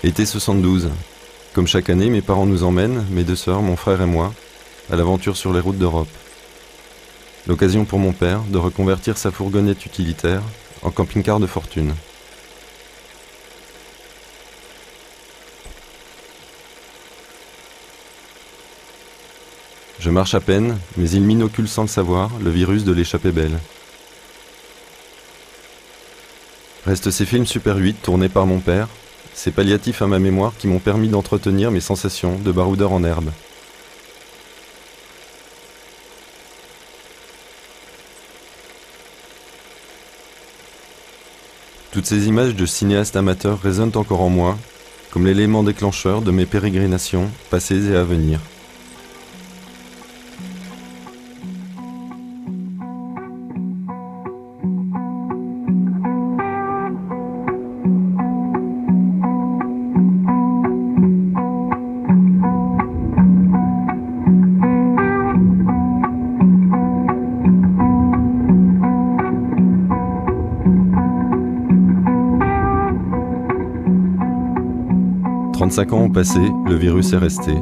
Été 72. Comme chaque année, mes parents nous emmènent, mes deux sœurs, mon frère et moi, à l'aventure sur les routes d'Europe. L'occasion pour mon père de reconvertir sa fourgonnette utilitaire en camping-car de fortune. Je marche à peine, mais il m'inocule sans le savoir le virus de l'échappée belle. Restent ces films Super 8 tournés par mon père, ces palliatifs à ma mémoire qui m'ont permis d'entretenir mes sensations de baroudeur en herbe. Toutes ces images de cinéastes amateurs résonnent encore en moi, comme l'élément déclencheur de mes pérégrinations passées et à venir. « 35 ans ont passé, le virus est resté.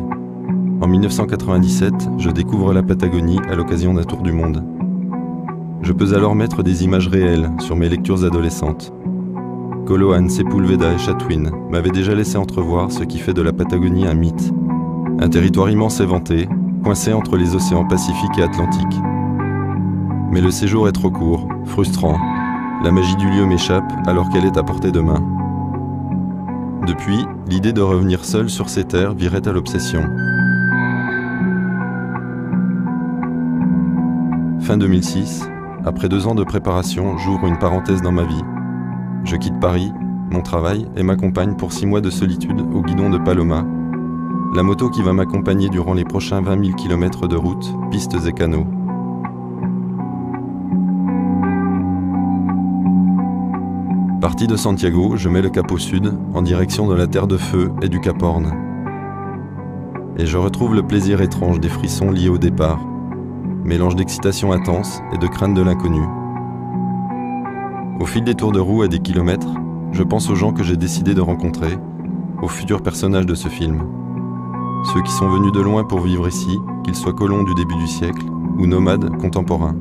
En 1997, je découvre la Patagonie à l'occasion d'un tour du monde. Je peux alors mettre des images réelles sur mes lectures adolescentes. Coloane, Sepúlveda et Chatwin m'avaient déjà laissé entrevoir ce qui fait de la Patagonie un mythe. Un territoire immense et vanté, coincé entre les océans Pacifique et Atlantique. Mais le séjour est trop court, frustrant. La magie du lieu m'échappe alors qu'elle est à portée de main. Depuis, l'idée de revenir seul sur ces terres virait à l'obsession. Fin 2006, après 2 ans de préparation, j'ouvre une parenthèse dans ma vie. Je quitte Paris, mon travail et ma compagne pour 6 mois de solitude au guidon de Paloma, la moto qui va m'accompagner durant les prochains 20 000 km de route, pistes et canaux. Parti de Santiago, je mets le cap au sud, en direction de la Terre de Feu et du Cap Horn. Et je retrouve le plaisir étrange des frissons liés au départ, mélange d'excitation intense et de crainte de l'inconnu. Au fil des tours de roue à des kilomètres, je pense aux gens que j'ai décidé de rencontrer, aux futurs personnages de ce film. Ceux qui sont venus de loin pour vivre ici, qu'ils soient colons du début du siècle ou nomades contemporains.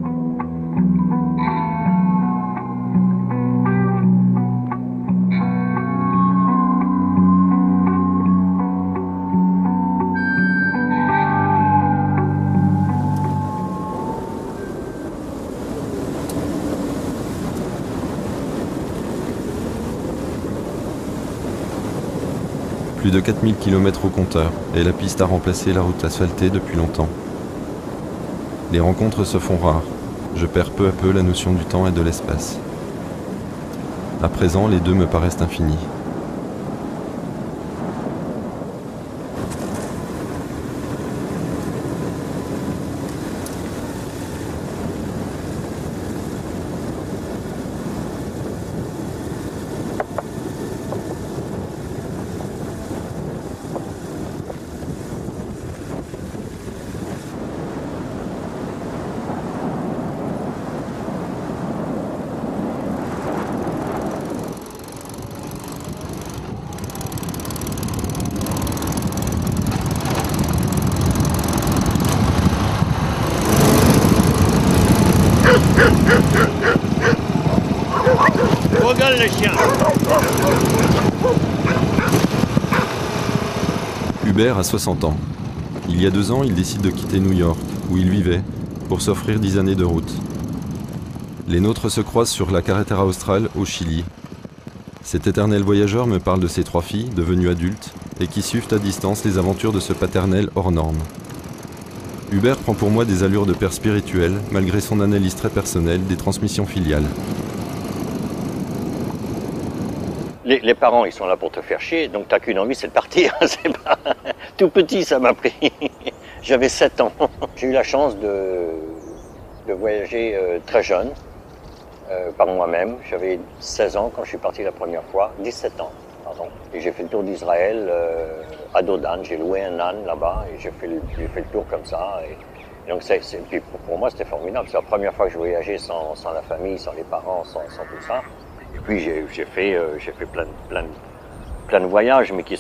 Plus de 4000 km au compteur, et la piste a remplacé la route asphaltée depuis longtemps. Les rencontres se font rares. Je perds peu à peu la notion du temps et de l'espace. À présent, les deux me paraissent infinis. Regarde le chien. Hubert a 60 ans. Il y a 2 ans, il décide de quitter New York, où il vivait, pour s'offrir 10 années de route. Les nôtres se croisent sur la Carretera Austral, au Chili. Cet éternel voyageur me parle de ses 3 filles, devenues adultes, et qui suivent à distance les aventures de ce paternel hors norme. Hubert prend pour moi des allures de père spirituel, malgré son analyse très personnelle des transmissions filiales. Les parents, ils sont là pour te faire chier, donc t'as qu'une envie, c'est de partir. C'est pas... Tout petit, ça m'a pris. J'avais 7 ans. J'ai eu la chance de voyager très jeune, par moi-même. J'avais 16 ans quand je suis parti la première fois, 17 ans, pardon. Et j'ai fait le tour d'Israël à Dodan. J'ai loué un âne là-bas et j'ai fait le tour comme ça. Et donc puis pour moi, c'était formidable. C'est la première fois que je voyageais sans la famille, sans les parents, sans tout ça. Et puis j'ai fait plein de voyages, mais qui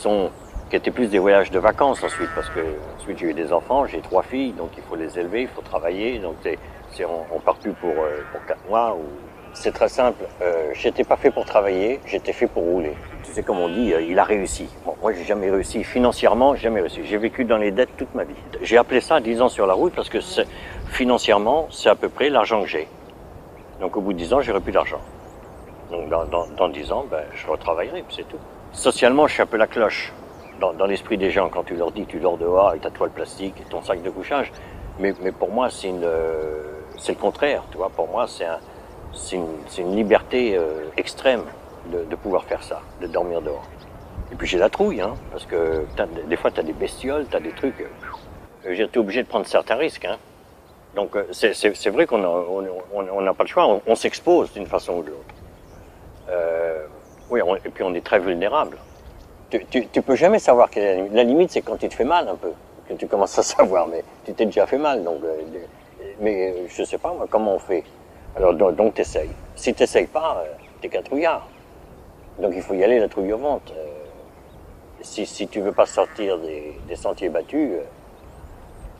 étaient plus des voyages de vacances ensuite, parce que ensuite j'ai eu des enfants, j'ai 3 filles, donc il faut les élever, il faut travailler, donc on part plus pour 4 mois. C'est très simple, j'étais pas fait pour travailler, j'étais fait pour rouler. Tu sais comme on dit, il a réussi. Bon, moi j'ai jamais réussi, financièrement j'ai jamais réussi. J'ai vécu dans les dettes toute ma vie. J'ai appelé ça 10 ans sur la route parce que financièrement c'est à peu près l'argent que j'ai. Donc au bout de 10 ans j'aurai plus d'argent. Donc dans 10 ans, je retravaillerai, puis c'est tout. Socialement je suis un peu la cloche. Dans l'esprit des gens, quand tu leur dis tu dors dehors avec ta toile plastique et ton sac de couchage, mais pour moi c'est le contraire, tu vois. Pour moi c'est une liberté extrême de pouvoir faire ça, de dormir dehors. Et puis j'ai la trouille, hein, parce que des fois t'as des bestioles, t'as des trucs. J'ai été obligé de prendre certains risques, hein. Donc c'est vrai qu'on n'a pas le choix, on s'expose d'une façon ou de l'autre. Oui, et puis on est très vulnérable. Tu peux jamais savoir quelle est la limite. La limite, c'est quand tu te fais mal un peu, que tu commences à savoir, mais tu t'es déjà fait mal, donc. Mais je sais pas moi, comment on fait. Alors donc t'essayes. Si t'essayes pas, t'es qu'un trouillard. Donc il faut y aller la trouille au ventre. Si tu veux pas sortir des sentiers battus,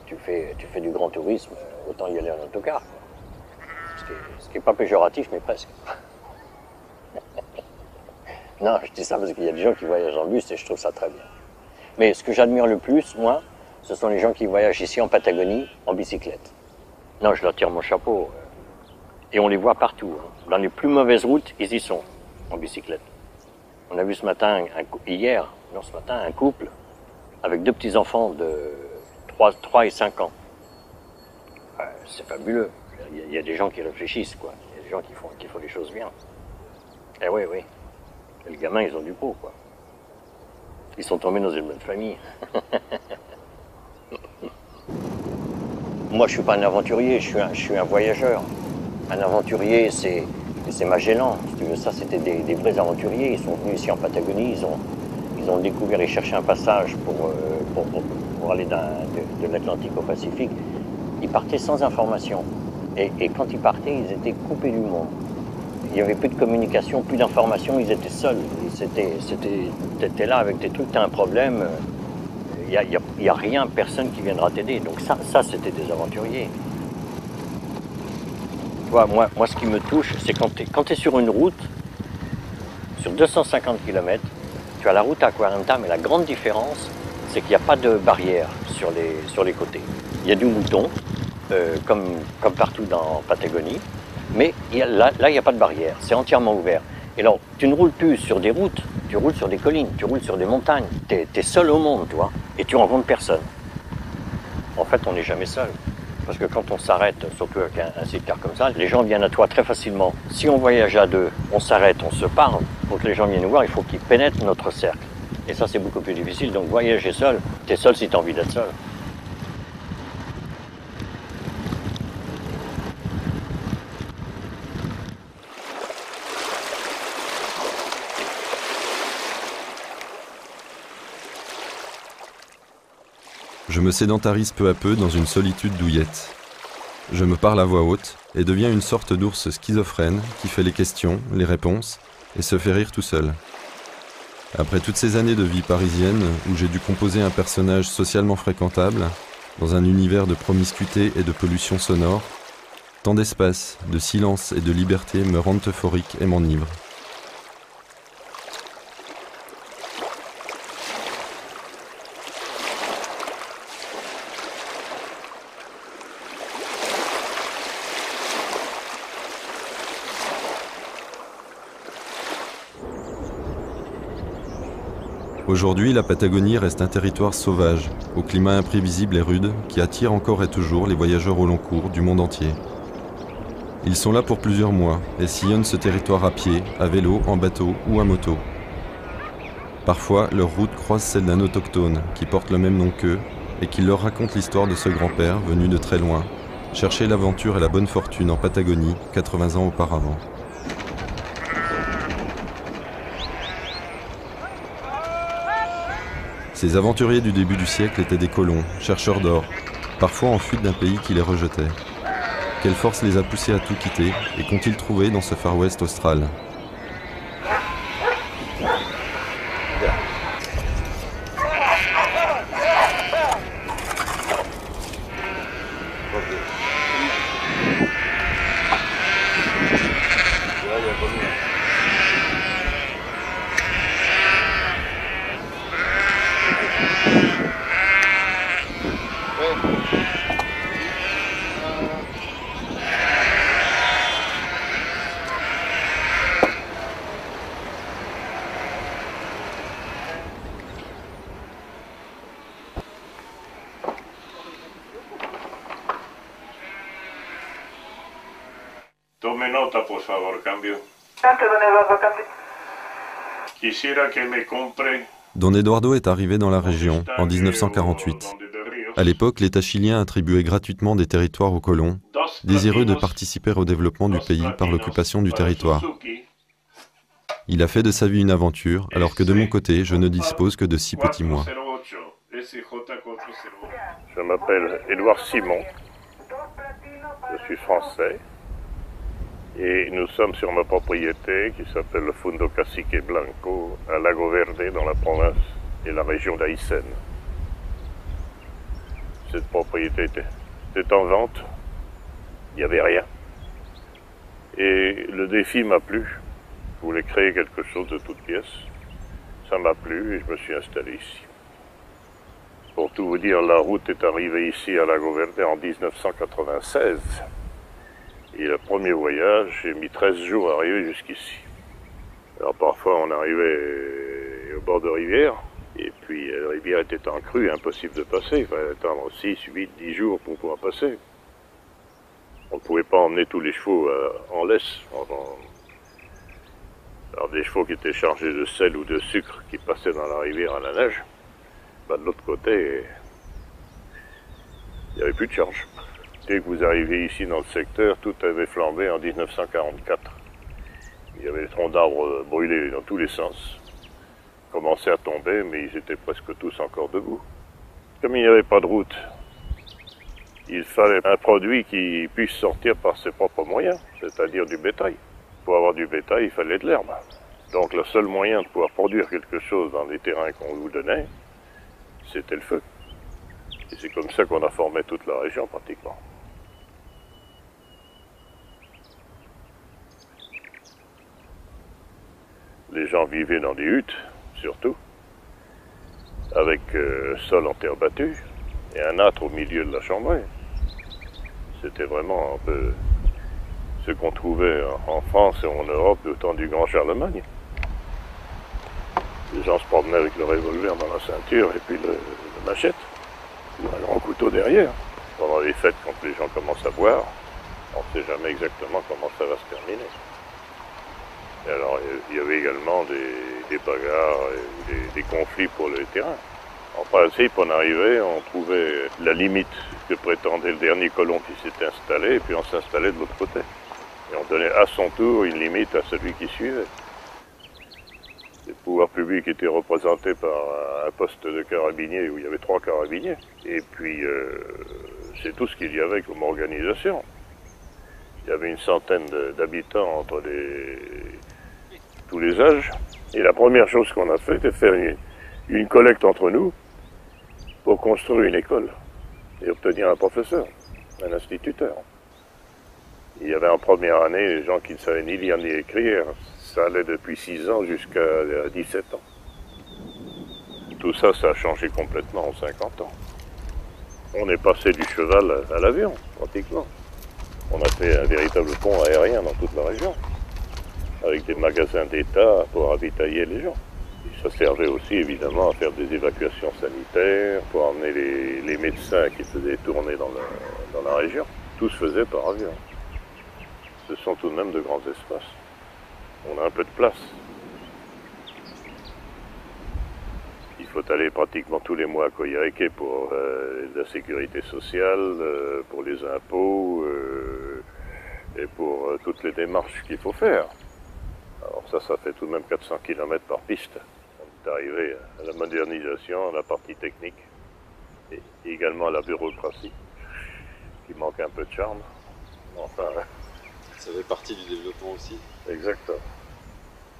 tu fais du grand tourisme, autant y aller en autocar. Ce qui est pas péjoratif, mais presque. Non, je dis ça parce qu'il y a des gens qui voyagent en bus et je trouve ça très bien. Mais ce que j'admire le plus, moi, ce sont les gens qui voyagent ici en Patagonie en bicyclette. Non, je leur tire mon chapeau. Et on les voit partout. Hein. Dans les plus mauvaises routes, ils y sont, en bicyclette. On a vu ce matin, ce matin, un couple avec 2 petits-enfants de 3 et 5 ans. C'est fabuleux. Il y a des gens qui réfléchissent, quoi. Il y a des gens qui font les choses bien. Eh oui, oui. Et les gamins, ils ont du pot, quoi. Ils sont tombés dans une bonne famille. Moi, je suis pas un aventurier, je suis un voyageur. Un aventurier, c'est Magellan. Si tu veux, ça, c'était des vrais aventuriers. Ils sont venus ici en Patagonie, ils ont découvert et cherché un passage pour aller de l'Atlantique au Pacifique. Ils partaient sans information. Et quand ils partaient, ils étaient coupés du monde. Il n'y avait plus de communication, plus d'information, ils étaient seuls. T'étais là avec tes trucs, t'as un problème, il n'y a rien, personne qui viendra t'aider. Donc ça c'était des aventuriers. Tu vois, moi, ce qui me touche, c'est quand t'es sur une route, sur 250 km, tu as la route à 40, mais la grande différence, c'est qu'il n'y a pas de barrière sur les côtés. Il y a du mouton, comme partout dans Patagonie, mais là, il n'y a pas de barrière, c'est entièrement ouvert. Et alors, tu ne roules plus sur des routes, tu roules sur des collines, tu roules sur des montagnes. Tu es seul au monde, tu vois, et tu rencontres personne. En fait, on n'est jamais seul. Parce que quand on s'arrête, surtout avec un site-car comme ça, les gens viennent à toi très facilement. Si on voyage à 2, on s'arrête, on se parle. Pour que les gens viennent nous voir, il faut qu'ils pénètrent notre cercle. Et ça, c'est beaucoup plus difficile. Donc, voyager seul, tu es seul si tu as envie d'être seul. Je me sédentarise peu à peu dans une solitude douillette. Je me parle à voix haute et deviens une sorte d'ours schizophrène qui fait les questions, les réponses et se fait rire tout seul. Après toutes ces années de vie parisienne où j'ai dû composer un personnage socialement fréquentable, dans un univers de promiscuité et de pollution sonore, tant d'espace, de silence et de liberté me rendent euphorique et m'enivrent. Aujourd'hui, la Patagonie reste un territoire sauvage, au climat imprévisible et rude, qui attire encore et toujours les voyageurs au long cours du monde entier. Ils sont là pour plusieurs mois et sillonnent ce territoire à pied, à vélo, en bateau ou à moto. Parfois, leur route croise celle d'un autochtone qui porte le même nom qu'eux et qui leur raconte l'histoire de ce grand-père venu de très loin, chercher l'aventure et la bonne fortune en Patagonie 80 ans auparavant. Ces aventuriers du début du siècle étaient des colons, chercheurs d'or, parfois en fuite d'un pays qui les rejetait. Quelle force les a poussés à tout quitter et qu'ont-ils trouvé dans ce Far West austral ? Tome nota, por favor, cambio. Quisiera que me compre. Don Eduardo est arrivé dans la région en 1948. À l'époque, l'État chilien attribuait gratuitement des territoires aux colons, désireux de participer au développement du pays par l'occupation du territoire. Il a fait de sa vie une aventure, alors que de mon côté, je ne dispose que de 6 petits mois. Je m'appelle Édouard Simon, je suis français, et nous sommes sur ma propriété qui s'appelle le Fundo Cacique Blanco, à Lago Verde, dans la province et la région d'Aysén. Cette propriété était en vente, il n'y avait rien. Et le défi m'a plu. Je voulais créer quelque chose de toute pièce. Ça m'a plu et je me suis installé ici. Pour tout vous dire, la route est arrivée ici à Lago Verde en 1996. Et le premier voyage, j'ai mis 13 jours à arriver jusqu'ici. Alors parfois on arrivait au bord de rivière, et puis la rivière était en crue, impossible de passer. Il fallait attendre 6, 8, 10 jours pour pouvoir passer. On ne pouvait pas emmener tous les chevaux en laisse. Alors des chevaux qui étaient chargés de sel ou de sucre qui passaient dans la rivière à la neige, de l'autre côté, il n'y avait plus de charge. Dès que vous arriviez ici dans le secteur, tout avait flambé en 1944. Il y avait des troncs d'arbres brûlés dans tous les sens. Ils commençaient à tomber, mais ils étaient presque tous encore debout. Comme il n'y avait pas de route, il fallait un produit qui puisse sortir par ses propres moyens, c'est-à-dire du bétail. Pour avoir du bétail, il fallait de l'herbe. Donc le seul moyen de pouvoir produire quelque chose dans les terrains qu'on vous donnait, c'était le feu. Et c'est comme ça qu'on a formé toute la région pratiquement. Les gens vivaient dans des huttes, surtout, avec sol en terre battue et un âtre au milieu de la chambrée. C'était vraiment un peu ce qu'on trouvait en France et en Europe au temps du Grand Charlemagne. Les gens se promenaient avec le revolver dans la ceinture et puis le machette, ou un grand couteau derrière. Pendant les fêtes, quand les gens commencent à boire, on ne sait jamais exactement comment ça va se terminer. Et alors, il y avait également des bagarres et des conflits pour les terrains. En principe, on arrivait, on trouvait la limite que prétendait le dernier colon qui s'était installé, et puis on s'installait de l'autre côté. Et on donnait à son tour une limite à celui qui suivait. Le pouvoir public était représenté par un poste de carabinier où il y avait 3 carabiniers. Et puis, c'est tout ce qu'il y avait comme organisation. Il y avait une centaine d'habitants entre tous les âges. Et la première chose qu'on a fait, c'était faire une collecte entre nous pour construire une école et obtenir un professeur, un instituteur. Il y avait en première année les gens qui ne savaient ni lire ni écrire. Ça allait depuis 6 ans jusqu'à 17 ans. Tout ça, ça a changé complètement en 50 ans. On est passé du cheval à l'avion, pratiquement. On a fait un véritable pont aérien dans toute la région, avec des magasins d'État pour ravitailler les gens. Et ça servait aussi évidemment à faire des évacuations sanitaires, pour emmener les médecins qui faisaient tourner dans la région. Tout se faisait par avion. Ce sont tout de même de grands espaces. On a un peu de place. Il faut aller pratiquement tous les mois à Coyhaique pour la sécurité sociale, pour les impôts et pour toutes les démarches qu'il faut faire. Alors ça fait tout de même 400 km par piste. On est arrivé à la modernisation, à la partie technique et également à la bureaucratie qui manque un peu de charme. Enfin, ça fait partie du développement aussi. Exactement.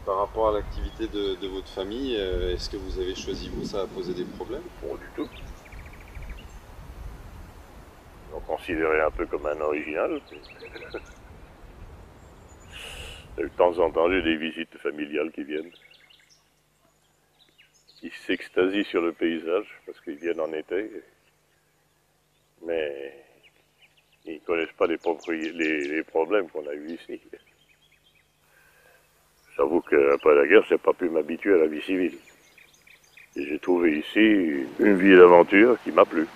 Par rapport à l'activité de votre famille, est-ce que vous avez choisi, vous, ça a posé des problèmes? Pas du tout. On considérait un peu comme un original. De temps en temps, j'ai des visites familiales qui viennent. Ils s'extasient sur le paysage parce qu'ils viennent en été. Mais ils ne connaissent pas les problèmes qu'on a eus ici. J'avoue qu'après la guerre, je n'ai pas pu m'habituer à la vie civile. Et j'ai trouvé ici une vie d'aventure qui m'a plu.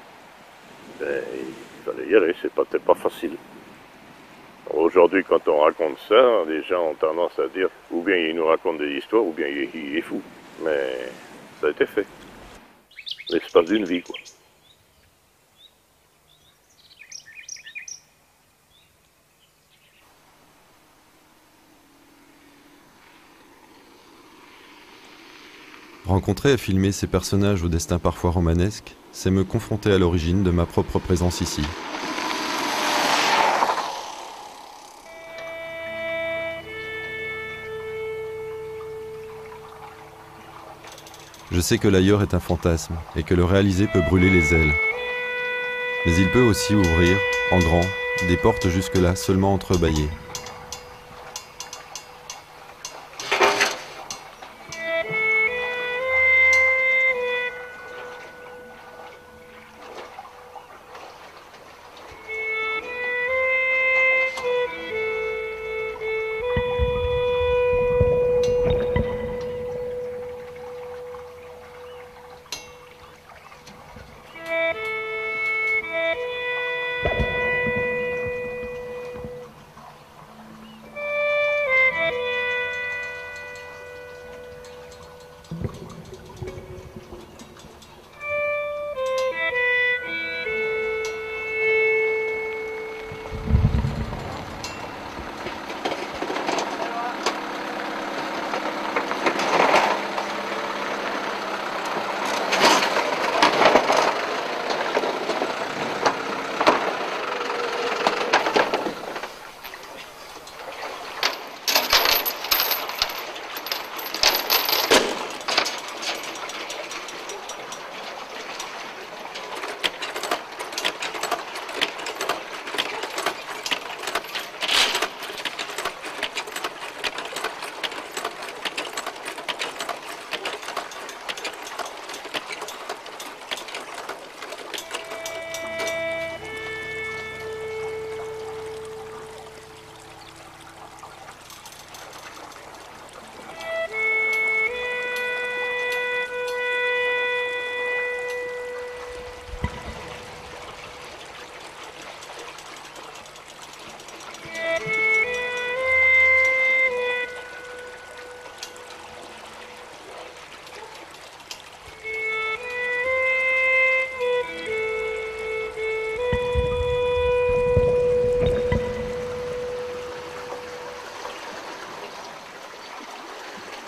Mais il fallait y aller, c'était pas facile. Aujourd'hui, quand on raconte ça, les gens ont tendance à dire ou bien il nous raconte des histoires, ou bien il est fou. Mais ça a été fait. L'espace d'une vie, quoi. Rencontrer et filmer ces personnages au destin parfois romanesque, c'est me confronter à l'origine de ma propre présence ici. Je sais que l'ailleurs est un fantasme et que le réaliser peut brûler les ailes. Mais il peut aussi ouvrir, en grand, des portes jusque-là seulement entrebâillées.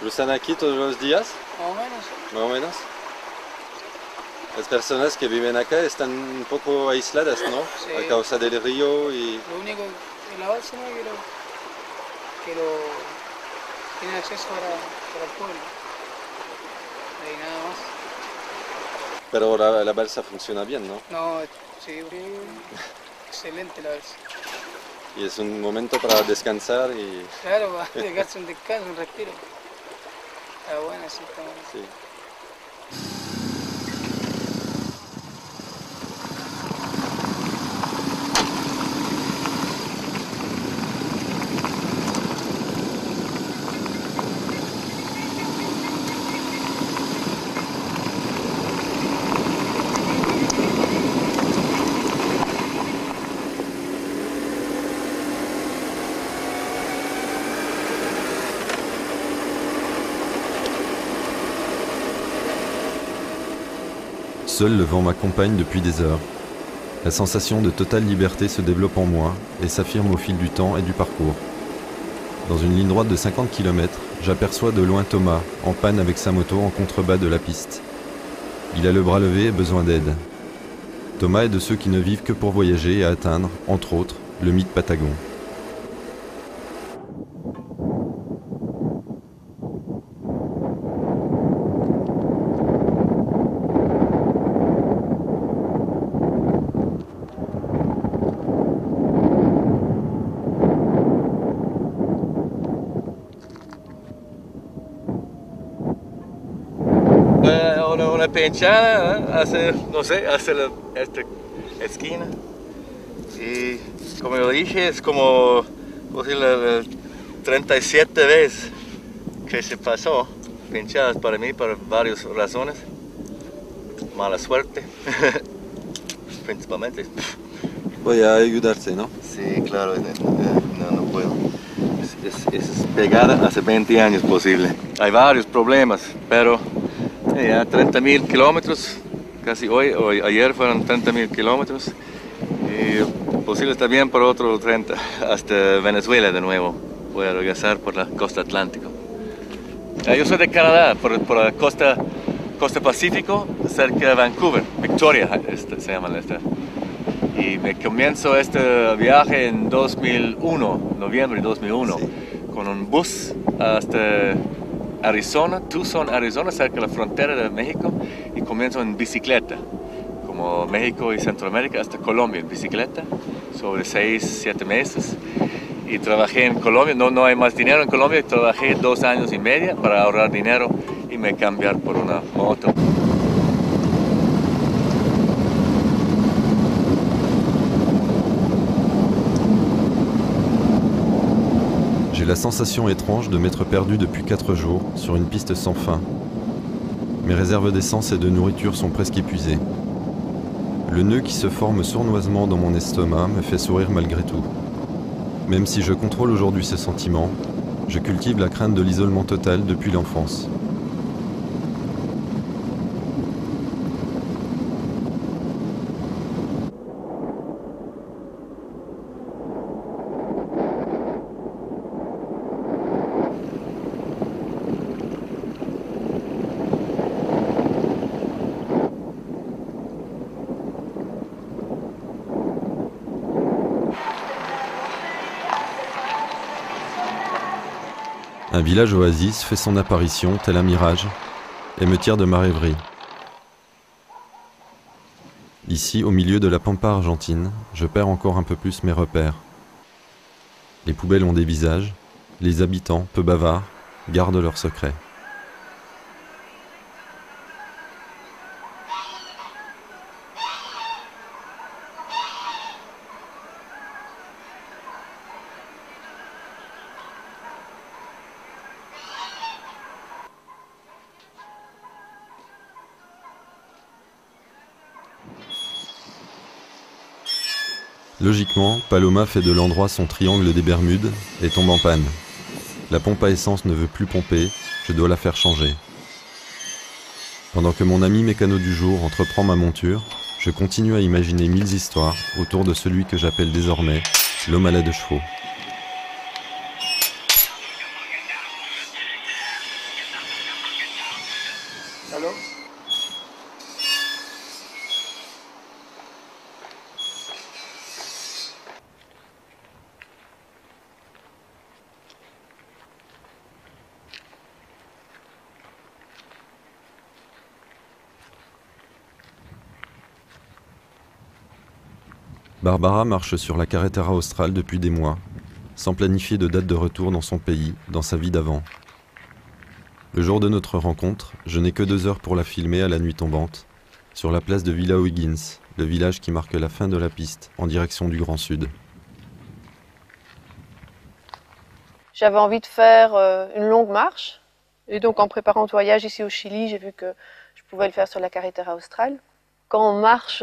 ¿Cruzan aquí todos los días? Más o menos. Más o menos. Las personas que viven acá están un poco aisladas, ¿no? Sí. A causa del río y... Lo único en la base, ¿no? Que lo tiene acceso para el pueblo. Y nada más. Pero la balsa funciona bien, ¿no? No, sí, excelente la balsa. Y es un momento para descansar y... Claro, para dejarse un descanso, un respiro. Está buena, sí, está buena. Sí. Seul le vent m'accompagne depuis des heures. La sensation de totale liberté se développe en moi et s'affirme au fil du temps et du parcours. Dans une ligne droite de 50 km, j'aperçois de loin Thomas, en panne avec sa moto en contrebas de la piste. Il a le bras levé et besoin d'aide. Thomas est de ceux qui ne vivent que pour voyager et atteindre, entre autres, le mythe Patagon. Una pinchada hace, no sé, hace esta esquina. Y como yo dije, es como la 37 veces que se pasó pinchadas para mí por varias razones. Mala suerte, principalmente. voy a ayudarte, ¿no? Sí, claro, no puedo. Es pegada hace 20 años posible. Hay varios problemas, pero ya 30.000 kilómetros, casi hoy, ayer fueron 30.000 kilómetros. Y posible también por otro 30 hasta Venezuela de nuevo. Voy a regresar por la costa atlántica. Yo soy de Canadá, por la costa Pacífico, cerca de Vancouver, Victoria se llama esta. Y me comienzo este viaje en 2001, noviembre de 2001, sí, con un bus hasta Arizona, Tucson, Arizona, cerca de la frontera de México, y comienzo en bicicleta, como México y Centroamérica, hasta Colombia en bicicleta, sobre 6-7 meses. Y trabajé en Colombia, no hay más dinero en Colombia, trabajé 2 años y medio para ahorrar dinero y me cambiar por una moto. J'ai la sensation étrange de m'être perdu depuis 4 jours sur une piste sans fin. Mes réserves d'essence et de nourriture sont presque épuisées. Le nœud qui se forme sournoisement dans mon estomac me fait sourire malgré tout. Même si je contrôle aujourd'hui ces sentiments, je cultive la crainte de l'isolement total depuis l'enfance. Un village oasis fait son apparition tel un mirage et me tire de ma rêverie. Ici, au milieu de la pampa argentine, je perds encore un peu plus mes repères. Les poubelles ont des visages, les habitants, peu bavards, gardent leurs secrets. Logiquement, Paloma fait de l'endroit son triangle des Bermudes et tombe en panne. La pompe à essence ne veut plus pomper, je dois la faire changer. Pendant que mon ami mécano du jour entreprend ma monture, je continue à imaginer 1000 histoires autour de celui que j'appelle désormais l'homme à la 2 chevaux. Allô? Barbara marche sur la carretera australe depuis des mois, sans planifier de date de retour dans son pays, dans sa vie d'avant. Le jour de notre rencontre, je n'ai que 2 heures pour la filmer à la nuit tombante, sur la place de Villa O'Higgins, le village qui marque la fin de la piste en direction du Grand Sud. J'avais envie de faire une longue marche, et donc en préparant le voyage ici au Chili, j'ai vu que je pouvais le faire sur la carretera australe. Quand on marche,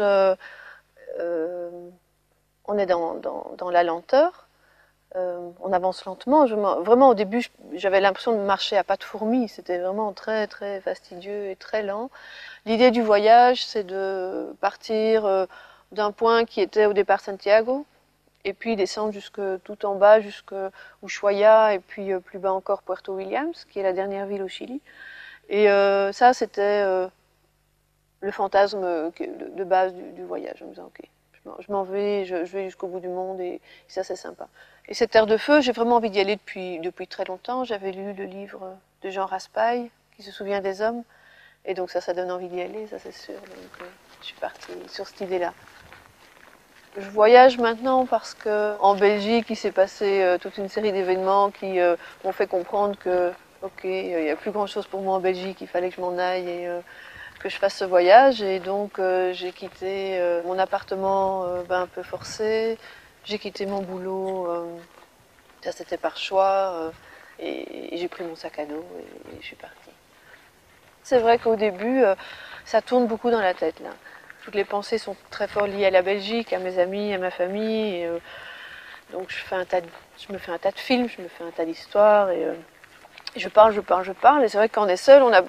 on est dans la lenteur, on avance lentement. Vraiment au début, j'avais l'impression de marcher à pas de fourmi, c'était vraiment très très fastidieux et très lent. L'idée du voyage, c'est de partir d'un point qui était au départ Santiago, et puis descendre tout en bas, jusqu'à Ushuaia, et puis plus bas encore Puerto Williams, qui est la dernière ville au Chili. Et ça, c'était le fantasme de base du voyage. En me disant, ok, je m'en vais, je vais jusqu'au bout du monde, et ça, c'est sympa. Et cette terre de feu, j'ai vraiment envie d'y aller depuis très longtemps. J'avais lu le livre de Jean Raspail, qui se souvient des hommes, et donc ça donne envie d'y aller, ça c'est sûr. Donc je suis partie sur cette idée-là. Je voyage maintenant parce qu'en Belgique, il s'est passé toute une série d'événements qui m'ont fait comprendre que, ok, il n'y a plus grand-chose pour moi en Belgique, il fallait que je m'en aille et que je fasse ce voyage. Et donc j'ai quitté mon appartement un peu forcé, j'ai quitté mon boulot, ça c'était par choix, et j'ai pris mon sac à dos et je suis partie. C'est vrai qu'au début, ça tourne beaucoup dans la tête là. Toutes les pensées sont très fort liées à la Belgique, à mes amis, à ma famille. Et, donc je me fais un tas de films, je me fais un tas d'histoires. Et je parle. Et c'est vrai que quand on est seul, on n'a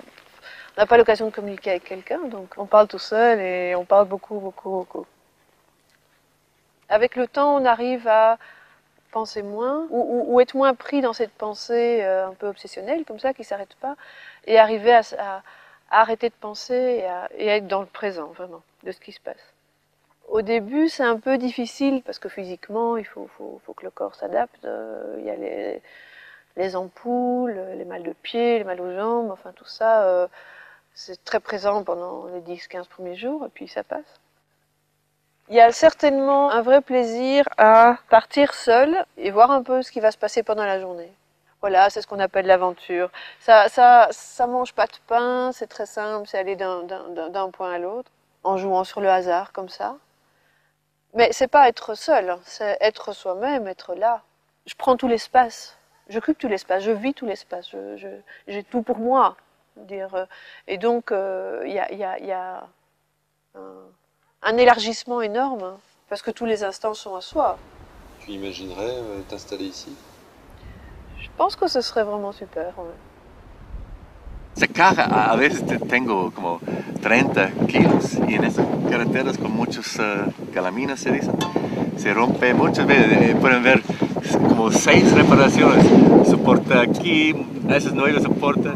pas l'occasion de communiquer avec quelqu'un. Donc on parle tout seul et on parle beaucoup. Avec le temps, on arrive à penser moins ou être moins pris dans cette pensée un peu obsessionnelle, comme ça, qui ne s'arrête pas, et arriver à arrêter de penser et à être dans le présent, vraiment, de ce qui se passe. Au début, c'est un peu difficile parce que physiquement, il faut que le corps s'adapte. Il y a les ampoules, les mal de pied, les mal aux jambes, enfin tout ça, c'est très présent pendant les 10-15 premiers jours et puis ça passe. Il y a certainement un vrai plaisir à partir seul et voir un peu ce qui va se passer pendant la journée. Voilà, c'est ce qu'on appelle l'aventure. Ça mange pas de pain, c'est très simple, c'est aller d'un point à l'autre, en jouant sur le hasard comme ça. Mais c'est pas être seul, c'est être soi-même, être là. Je prends tout l'espace, j'occupe tout l'espace, je vis tout l'espace, j'ai tout pour moi. Et donc, il y a un élargissement énorme, parce que tous les instants sont à soi. Tu imaginerais t'installer ici? Je pense que ce serait vraiment super. Ouais. Esa caja a veces tengo como 30 kilos y en esas carreteras con muchos calaminas se dice, se rompe muchas veces, pueden ver como 6 reparaciones, soporta aquí, a veces no lo soporta,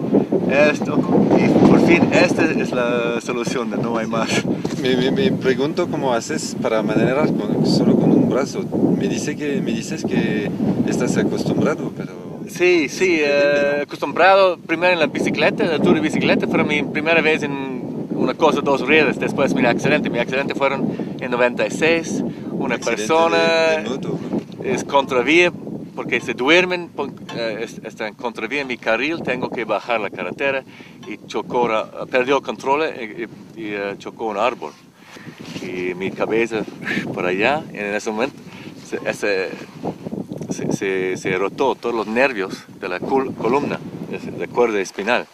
esto, y por fin esta es la solución, no hay más. Me pregunto cómo haces para manejar solo con un brazo. Me dices que estás acostumbrado, pero... Sí, acostumbrado primero en la bicicleta, la tour de bicicleta, fue mi primera vez en una cosa, 2 ruedas, después mi accidente fueron en 96, una persona de moto, ¿no? es contravía, porque se duermen, está en contravía en mi carril, tengo que bajar la carretera y perdió el control y chocó un árbol. Y mi cabeza por allá, en ese momento, se rotó todos los nervios de la columna, de la cuerda espinal.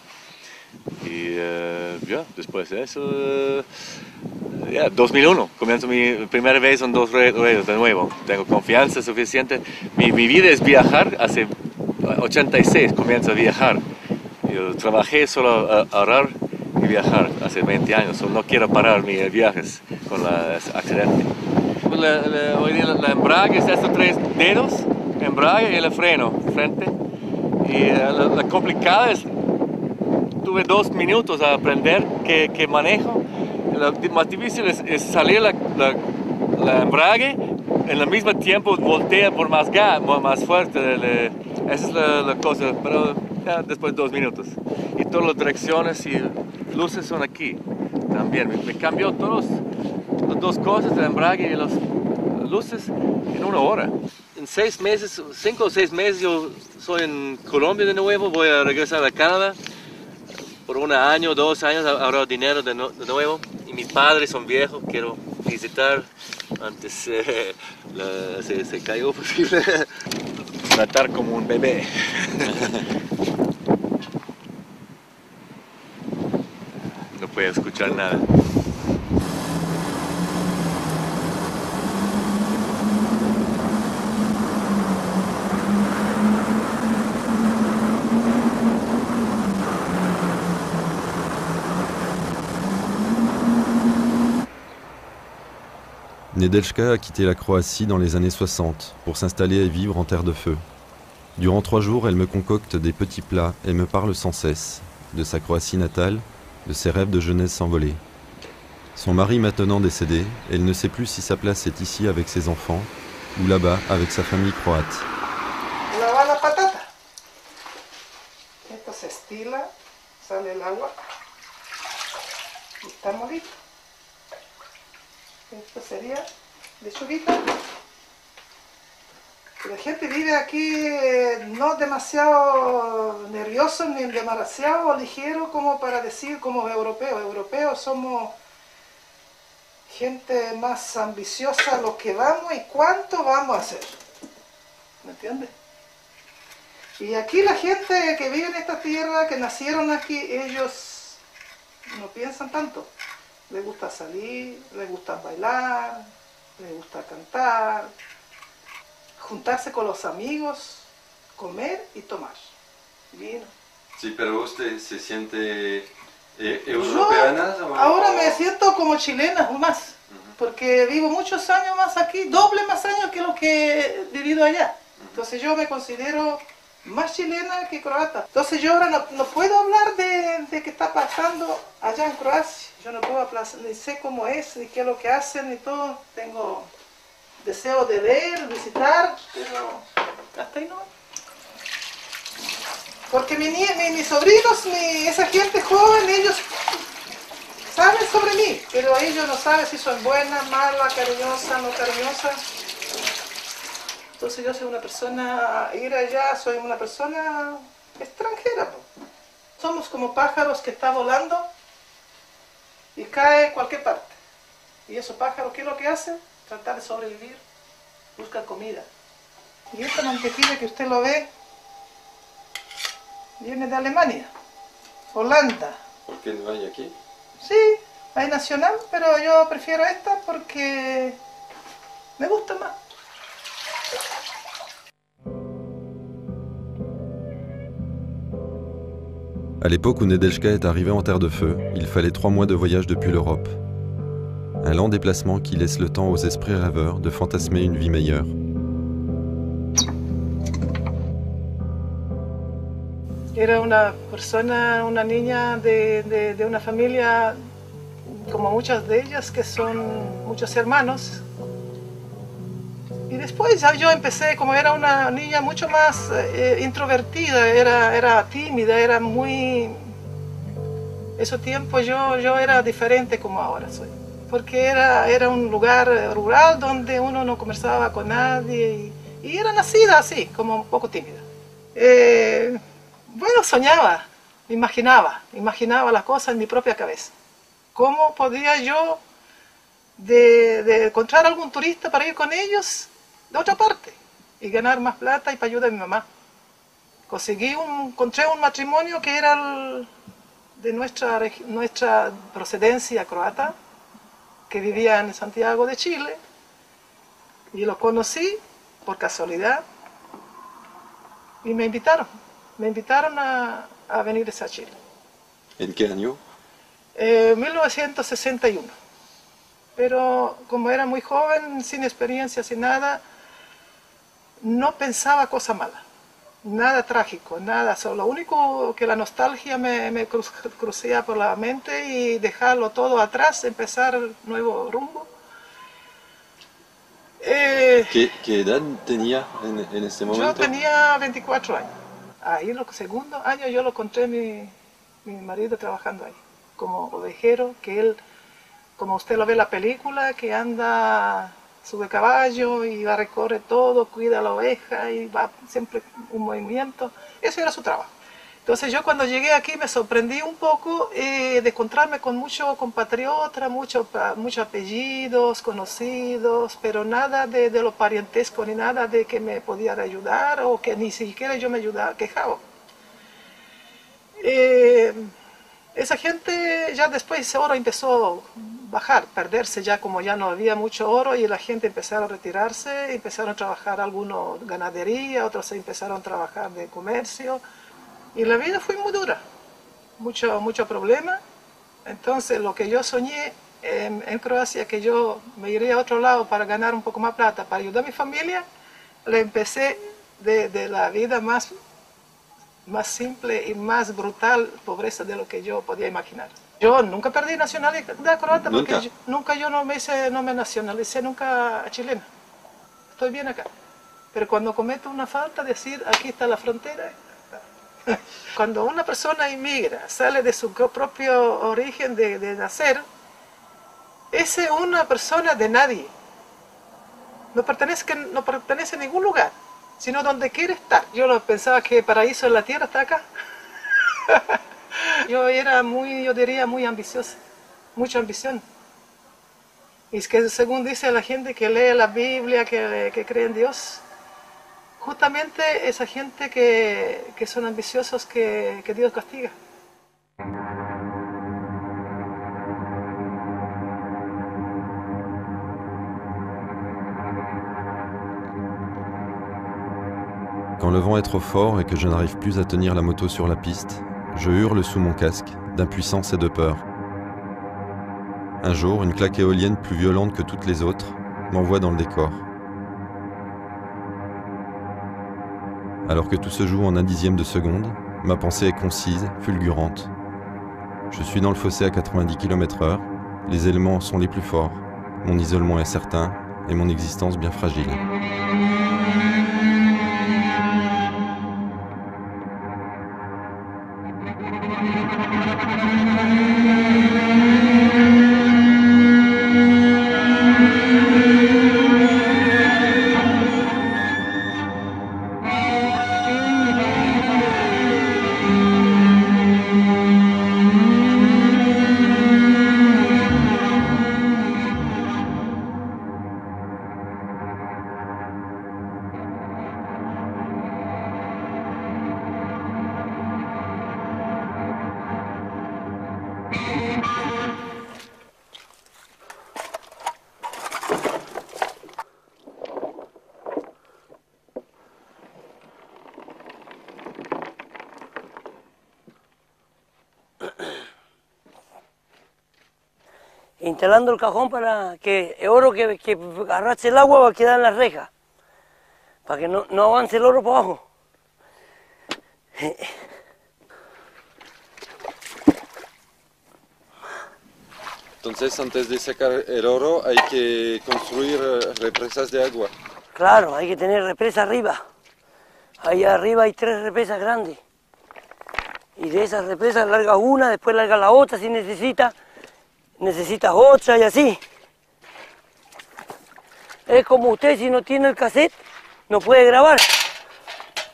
Y después de eso, 2001, comienzo mi primera vez en 2 ruedas de nuevo. Tengo confianza suficiente. Mi vida es viajar. Hace 86 comienzo a viajar. Yo trabajé solo a ahorrar y viajar hace 20 años. No quiero parar mis viajes con el accidente. La embrague es estos 3 dedos. Embrague y el freno frente. Y la complicada es, tuve 2 minutos a aprender que manejo. Lo más difícil es salir la embrague, en el mismo tiempo voltea por más fuerte. Esa es la cosa, pero ya después de 2 minutos. Y todas las direcciones y luces son aquí también. Me cambió todas las 2 cosas, la embrague y las luces, en 1 hora. En 6 meses, 5 o 6 meses, yo soy en Colombia de nuevo, voy a regresar a Canadá. Por 1 año, 2 años ahorro dinero de nuevo. Y mis padres son viejos, quiero visitar. Antes se cayó posible. Tratar como un bebé. No puedo escuchar nada. Nedelchka a quitté la Croatie dans les années 60 pour s'installer et vivre en terre de feu. Durant 3 jours, elle me concocte des petits plats et me parle sans cesse de sa Croatie natale, de ses rêves de jeunesse s'envoler. Son mari maintenant décédé, elle ne sait plus si sa place est ici avec ses enfants ou là-bas avec sa famille croate. Lava la patata. Esto se estila, sale el agua y está molito. Esto sería lechuguita. La gente vive aquí no demasiado nervioso ni demasiado ligero como para decir como europeos. Europeos somos gente más ambiciosa lo que vamos y cuánto vamos a hacer. ¿Me entiendes? Y aquí la gente que vive en esta tierra, que nacieron aquí, ellos no piensan tanto. le gusta salir, le gusta bailar, le gusta cantar, juntarse con los amigos, comer y tomar vino. Sí, pero usted se siente europeana. Ahora me siento como chilena o más, porque vivo muchos años más aquí, doble más años que lo que he vivido allá. Entonces yo me considero más chilena que croata. Entonces yo ahora no puedo hablar de qué está pasando allá en Croacia. Yo no puedo hablar, ni sé cómo es, ni qué es lo que hacen, ni todo. Tengo deseo de ver, visitar, pero hasta ahí no. Porque mis sobrinos, esa gente joven, ellos saben sobre mí, pero ellos no saben si soy buena, mala, cariñosa, no cariñosa. Entonces yo soy una persona, ir allá, soy una persona extranjera. Somos como pájaros que están volando y cae en cualquier parte. Y esos pájaros, ¿qué es lo que hacen? Tratar de sobrevivir, buscan comida. Y esta mantequilla que usted lo ve, viene de Alemania, Holanda. ¿Por qué no hay aquí? Sí, hay nacional, pero yo prefiero esta porque me gusta más. À l'époque où Nedelchka est arrivée en Terre de Feu, il fallait 3 mois de voyage depuis l'Europe. Un lent déplacement qui laisse le temps aux esprits rêveurs de fantasmer une vie meilleure. Era una persona, una niña de una familia, como muchas de ellas, que son muchos hermanos. Y después ya yo empecé, como era una niña mucho más introvertida, era tímida, era muy... Ese tiempo yo era diferente como ahora soy. Porque era un lugar rural donde uno no conversaba con nadie y era nacida así, como un poco tímida. Bueno, soñaba, imaginaba las cosas en mi propia cabeza. ¿Cómo podía yo de encontrar algún turista para ir con ellos de otra parte y ganar más plata y para ayudar a mi mamá? Encontré un matrimonio que era de nuestra procedencia croata, que vivía en Santiago de Chile, y lo conocí por casualidad y me invitaron a venir a Chile. ¿En qué año? 1961. Pero como era muy joven, sin experiencia, sin nada, no pensaba cosa mala, nada trágico, nada. Solo lo único que la nostalgia me crucía por la mente y dejarlo todo atrás, empezar nuevo rumbo. ¿Qué edad tenía en este momento? Yo tenía 24 años. Ahí en los segundos años yo lo encontré mi marido trabajando ahí, como ovejero, que él, como usted lo ve en la película, que anda, sube caballo y va, recorre todo, cuida a la oveja y va siempre un movimiento. Eso era su trabajo. Entonces yo cuando llegué aquí me sorprendí un poco de encontrarme con muchos compatriotas, muchos apellidos conocidos, pero nada de lo parientesco ni nada de que me podía ayudar o que ni siquiera yo me quejaba. Esa gente ya después ese oro empezó a bajar, perderse ya, como ya no había mucho oro y la gente empezaron a retirarse, empezaron a trabajar algunos ganadería, otros empezaron a trabajar de comercio. Y la vida fue muy dura, mucho problema. Entonces lo que yo soñé en Croacia, que yo me iría a otro lado para ganar un poco más plata, para ayudar a mi familia, le empecé de la vida más simple y más brutal pobreza de lo que yo podía imaginar. Yo nunca perdí nacionalidad croata porque nunca yo no me nacionalicé nunca chilena. Estoy bien acá. Pero cuando cometo una falta, decir aquí está la frontera. Cuando una persona inmigra, sale de su propio origen de nacer, es una persona de nadie. No pertenece a ningún lugar, sino donde quiere estar. Yo pensaba que el paraíso en la tierra está acá. Yo diría muy ambiciosa, mucha ambición. Y es que según dice la gente que lee la Biblia, que cree en Dios, justamente esa gente que son ambiciosos que Dios castiga. Quand le vent est trop fort et que je n'arrive plus à tenir la moto sur la piste, je hurle sous mon casque, d'impuissance et de peur. Un jour, une claque éolienne plus violente que toutes les autres m'envoie dans le décor. Alors que tout se joue en un dixième de seconde, ma pensée est concise, fulgurante. Je suis dans le fossé à 90 km/h, les éléments sont les plus forts, mon isolement est certain et mon existence bien fragile. Instalando el cajón para que el oro que arrastre el agua va a quedar en la reja, para que no avance el oro para abajo. Entonces, antes de sacar el oro, hay que construir represas de agua. Claro, hay que tener represa arriba. Allá arriba hay 3 represas grandes. Y de esas represas larga una, después larga la otra si necesitas otra y así. Es como usted, si no tiene el cassette, no puede grabar.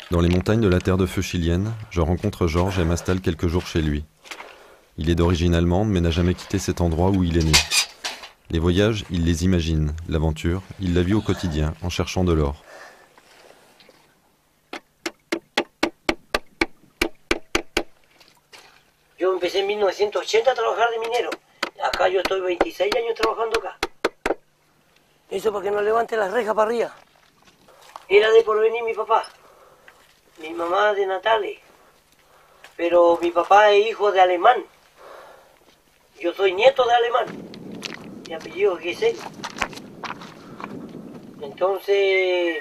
Dans les montagnes de la Terre de Feu chilienne, je rencontre Georges et m'installe quelques jours chez lui. Il est d'origine allemande mais n'a jamais quitté cet endroit où il est né. Les voyages, il les imagine. L'aventure, il la vit au quotidien, en cherchant de l'or. Yo empecé en 1980 a trabajar de minero. Acá yo estoy 26 años trabajando acá. Eso para que no levante las rejas para arriba. Era de Porvenir mi papá. Mi mamá de Natales. Pero mi papá es hijo de alemán. Yo soy nieto de alemán. Mi apellido es Gesell. Entonces,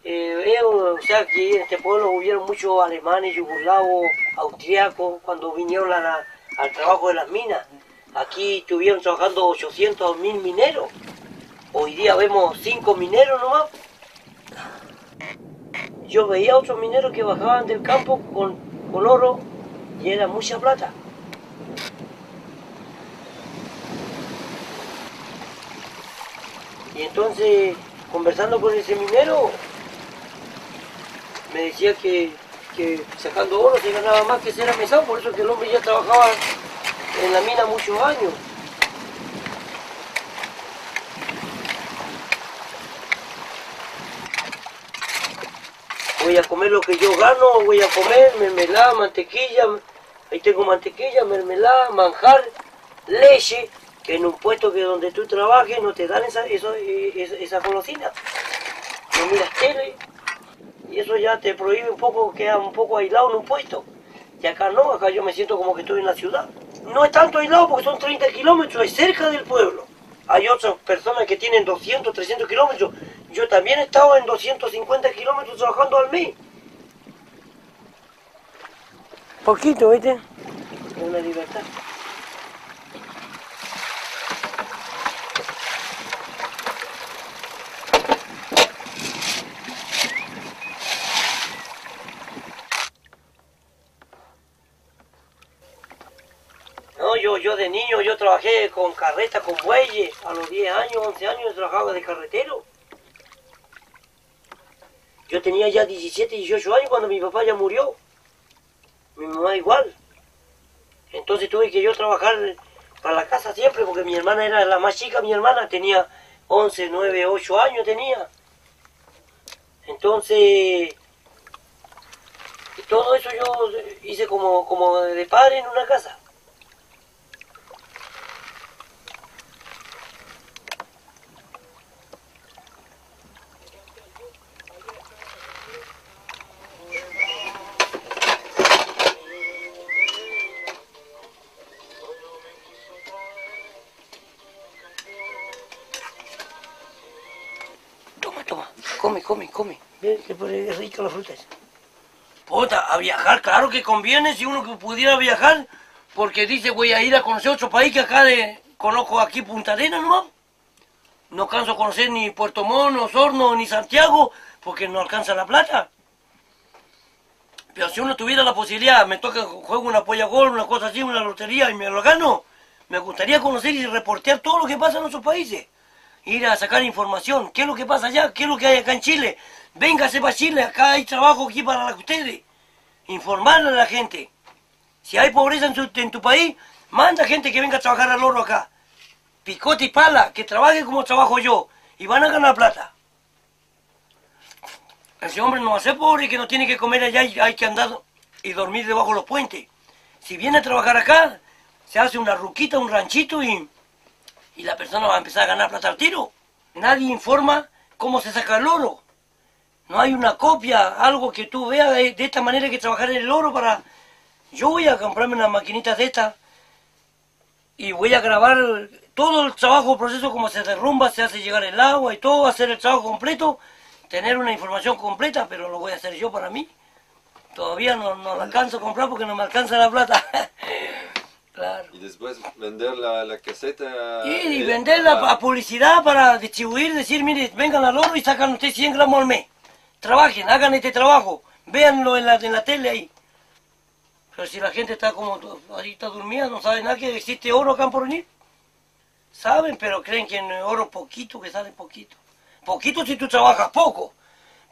o sea que en este pueblo hubieron muchos alemanes, yugoslavos, austriacos, cuando vinieron al trabajo de las minas. Aquí estuvieron trabajando 800 o 1000 mineros. Hoy día vemos 5 mineros nomás. Yo veía a otros mineros que bajaban del campo con oro y era mucha plata. Y entonces, conversando con ese minero, me decía que sacando oro se ganaba más que ser amesado, por eso que el hombre ya trabajaba en la mina muchos años. Voy a comer lo que yo gano, voy a comer mermelada, mantequilla, ahí tengo mantequilla, mermelada, manjar, leche, que en un puesto que donde tú trabajes no te dan esa golosina. No miras tele y eso ya te prohíbe un poco, queda un poco aislado en un puesto. Y acá no, acá yo me siento como que estoy en la ciudad. No es tanto aislado porque son 30 kilómetros, es cerca del pueblo. Hay otras personas que tienen 200, 300 kilómetros. Yo también he estado en 250 kilómetros trabajando al mes. Poquito, ¿viste? Es una libertad. No, yo de niño yo trabajé con carreta, con bueyes. A los 10 años, 11 años trabajaba de carretero. Yo tenía ya 17, 18 años cuando mi papá ya murió. Mi mamá igual. Entonces tuve que yo trabajar para la casa siempre porque mi hermana era la más chica, mi hermana tenía 11, 9, 8 años tenía. Entonces, todo eso yo hice como de padre en una casa. come. Ve que es rica la fruta esa. Puta, a viajar, claro que conviene si uno que pudiera viajar, porque dice voy a ir a conocer otro país que acá conozco aquí Punta Arenas nomás. No alcanzo a conocer ni Puerto Montt, Osorno, ni Santiago, porque no alcanza la plata. Pero si uno tuviera la posibilidad, me toca juego una polla gol, una cosa así, una lotería y me lo gano, me gustaría conocer y reportear todo lo que pasa en nuestros países. Ir a sacar información, qué es lo que pasa allá, qué es lo que hay acá en Chile. Véngase para Chile, acá hay trabajo aquí para ustedes. Informarle a la gente. Si hay pobreza en tu país, manda gente que venga a trabajar al oro acá. Picote y pala, que trabaje como trabajo yo. Y van a ganar plata. Ese hombre no va a ser pobre, que no tiene que comer allá y hay que andar y dormir debajo de los puentes. Si viene a trabajar acá, se hace una ruquita, un ranchito y la persona va a empezar a ganar plata al tiro. Nadie informa cómo se saca el oro. No hay una copia, algo que tú veas de esta manera que trabajar en el oro para... Yo voy a comprarme unas maquinitas de estas y voy a grabar todo el trabajo, proceso, como se derrumba, se hace llegar el agua y todo, hacer el trabajo completo, tener una información completa, pero lo voy a hacer yo para mí. Todavía no la alcanzo a comprar porque no me alcanza la plata. Claro. Y después vender la caseta. Y venderla a publicidad para distribuir, decir, mire, vengan al oro y sacan ustedes 100 gramos al mes. Trabajen, hagan este trabajo, véanlo en la tele ahí. Pero si la gente está como, ahí está dormida, no sabe nada que existe oro acá en Porvenir. Saben, pero creen que en el oro poquito, que sale poquito. Poquito si tú trabajas poco.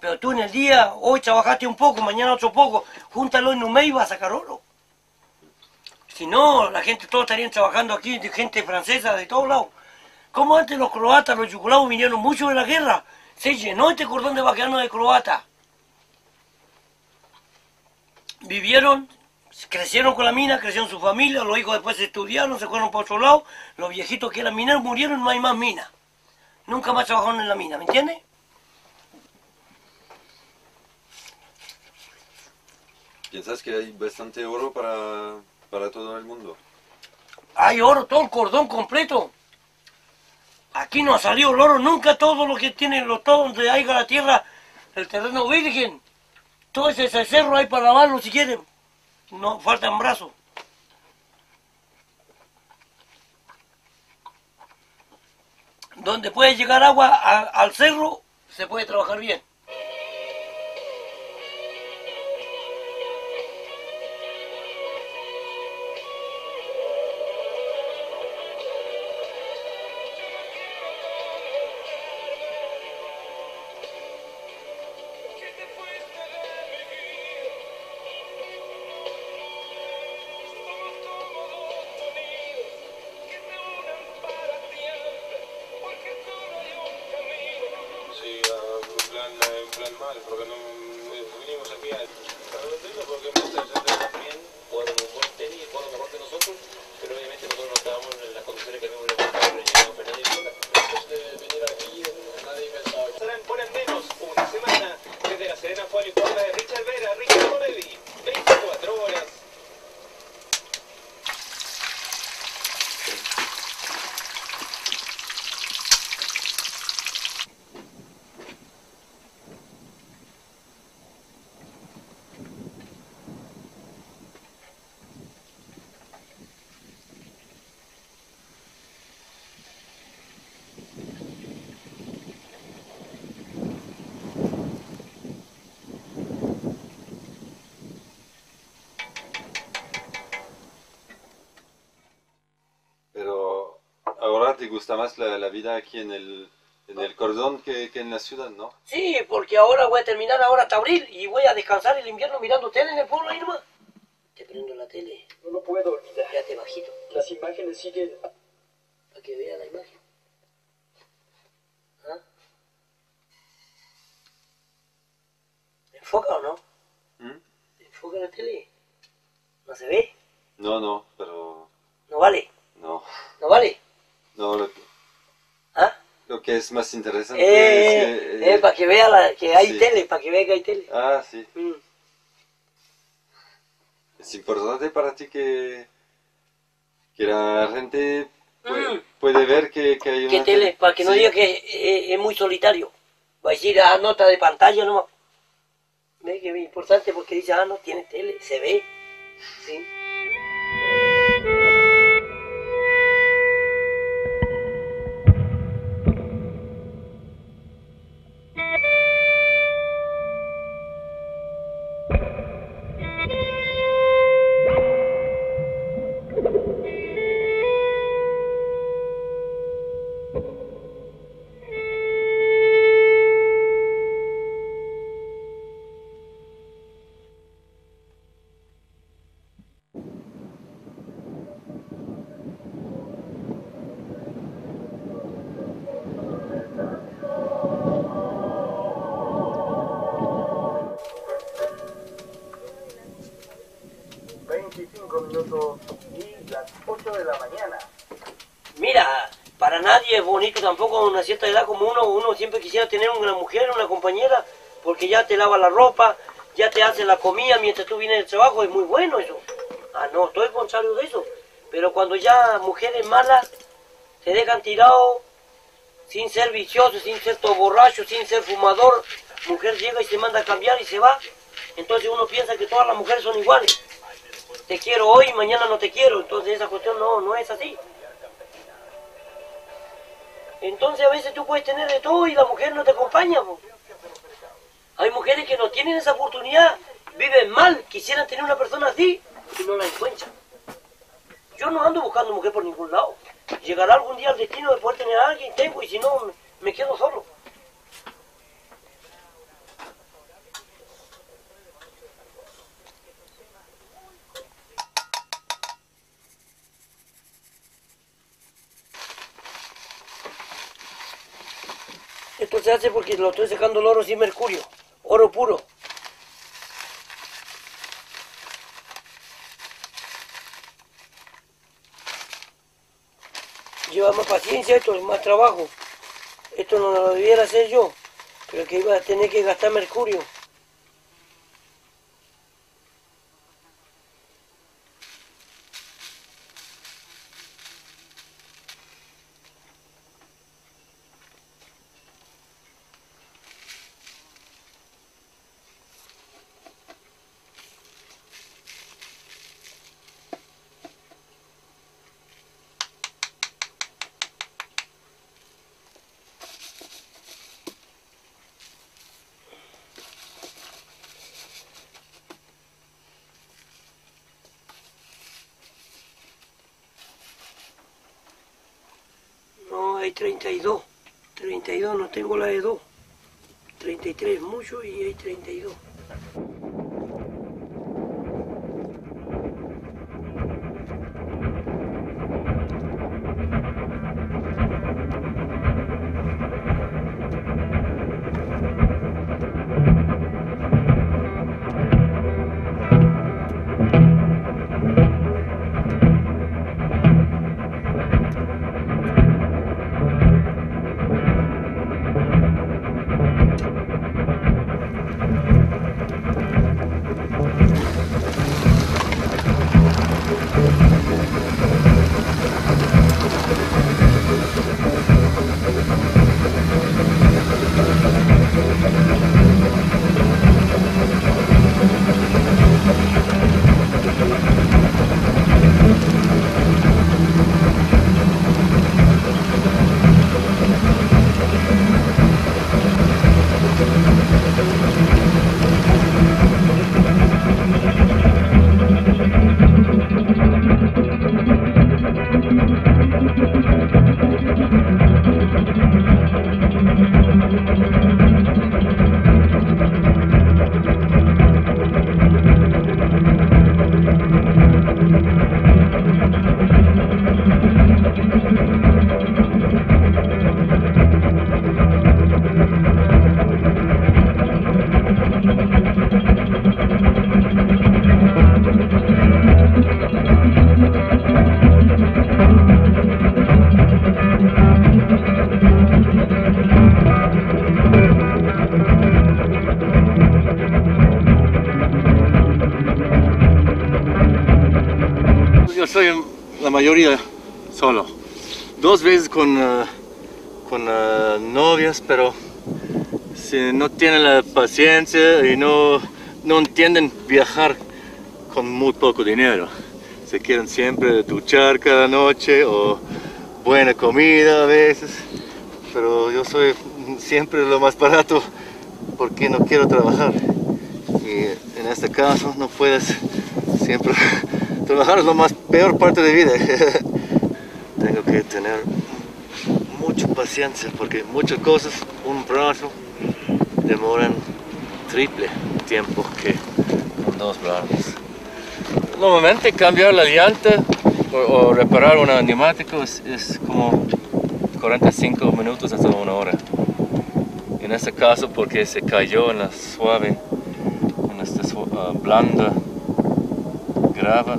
Pero tú en el día, hoy trabajaste un poco, mañana otro poco, júntalo en un mes y vas a sacar oro. Si no, la gente, todos estarían trabajando aquí, de gente francesa, de todos lados. Como antes los croatas, los yugoslavos vinieron mucho de la guerra, se llenó este cordón de vaqueano de croatas. Vivieron, crecieron con la mina, crecieron su familia, los hijos después estudiaron, se fueron para otro lado, los viejitos que eran mineros murieron, no hay más mina. Nunca más trabajaron en la mina, ¿me entiendes? ¿Piensas que hay bastante oro para todo el mundo? Hay oro, todo el cordón completo. Aquí no ha salido el oro nunca, todo lo que tiene, todo donde haya la tierra, el terreno virgen. Todo ese cerro hay para lavarlo si quieren. No faltan brazos. Donde puede llegar agua al cerro, se puede trabajar bien. ¿Te gusta más la vida aquí en el cordón que en la ciudad, no? Sí, porque ahora voy a terminar ahora hasta abril y voy a descansar el invierno mirando tele en el pueblo ahí nomás. Te prendo la tele. No lo puedo olvidar. Fíjate bajito. Las imágenes siguen. Para que vea la imagen. ¿Ah? ¿Enfoca o no? ¿Enfoca la tele? ¿No se ve? No, pero... ¿No vale? No. ¿No vale? No, lo que es más interesante es que... para que vea que hay tele, para que vea que hay tele. Ah, sí. Es importante para ti que la gente puede ver que hay una... Que tele, para que no diga que es muy solitario. Va a decir, ah, no, está de pantalla nomás. ¿Ve que es importante porque dice, ah, no, tiene tele, se ve. ¿Sí? Mira, para nadie es bonito tampoco a una cierta edad como uno siempre quisiera tener una mujer, una compañera, porque ya te lava la ropa, ya te hace la comida mientras tú vienes del trabajo, es muy bueno eso. Ah, no, estoy contrario de eso. Pero cuando ya mujeres malas se dejan tirados, sin ser viciosos, sin ser todo borracho, sin ser fumador, mujer llega y se manda a cambiar y se va. Entonces uno piensa que todas las mujeres son iguales. Te quiero hoy, mañana no te quiero. Entonces esa cuestión no es así. Entonces a veces tú puedes tener de todo y la mujer no te acompaña. Po. Hay mujeres que no tienen esa oportunidad, viven mal, quisieran tener una persona así y no la encuentran. Yo no ando buscando mujer por ningún lado. Llegará algún día el destino de poder tener a alguien, tengo, y si no, me quedo solo. Esto se hace porque lo estoy sacando el oro sin mercurio, oro puro. Lleva más paciencia, esto es más trabajo. Esto no lo debiera hacer yo, pero que iba a tener que gastar mercurio. No, hay 32. 32, no tengo la de 2. 33 mucho y hay 32. Yo soy la mayoría solo. 2 veces con novias, pero si no tienen la paciencia y no entienden viajar con muy poco dinero. Se quieren siempre duchar cada noche o buena comida a veces, pero yo soy siempre lo más barato porque no quiero trabajar. Y en este caso no puedes siempre trabajar, es la más peor parte de vida. Tengo que tener mucha paciencia porque muchas cosas, un brazo, demoran triple tiempo que con dos brazos. Normalmente cambiar la llanta o reparar un neumático es como 45 minutos hasta 1 hora. En este caso porque se cayó en la suave, en esta blanda grava,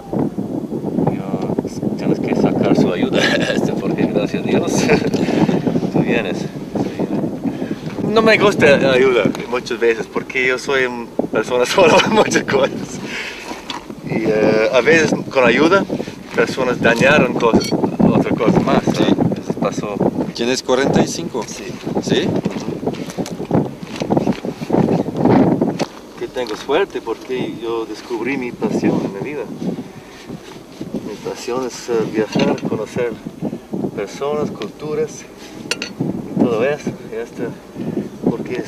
tienes que sacar su ayuda porque gracias a Dios tú vienes. No me gusta ayuda muchas veces porque yo soy una persona sola en muchas cosas. Y a veces con ayuda personas dañaron cosas, otra cosa más. Sí. Eso pasó. ¿Tienes 45? Sí. ¿Sí? Que tengo suerte porque yo descubrí mi pasión en mi vida. Mi pasión es viajar, conocer personas, culturas y todo eso. Porque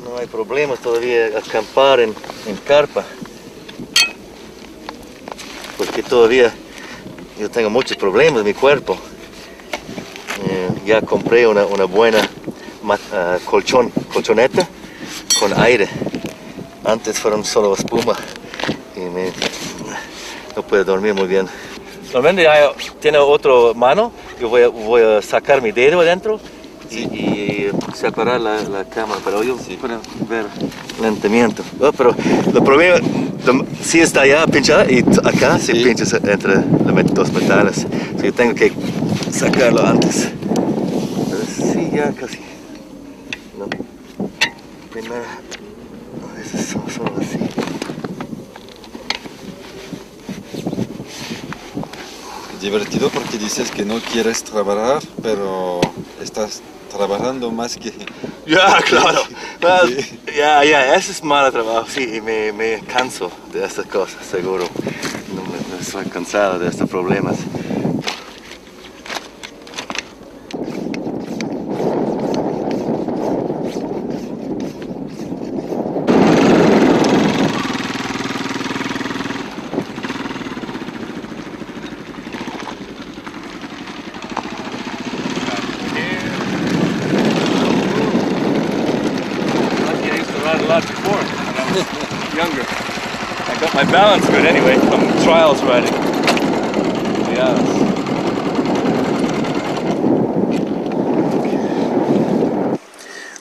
no hay problemas todavía acampar en carpa. Porque todavía yo tengo muchos problemas en mi cuerpo. Ya compré una buena colchoneta con aire. Antes fueron solo espuma y no puedo dormir muy bien. Normalmente tiene otra mano, yo voy a sacar mi dedo adentro y separar la cámara, pero yo puedo ver lentamente. Pero el problema, si está allá pinchada y acá se pincha entre los dos metales, yo tengo que sacarlo antes. Pero sí, ya casi. No. Primero, a veces son así. Divertido porque dices que no quieres trabajar, pero estás trabajando más que... Ya, claro. Ya, ese es malo trabajo, sí, y me canso de estas cosas, seguro. No estoy cansado de estos problemas. Younger. I got my balance good anyway from trials riding. Yeah.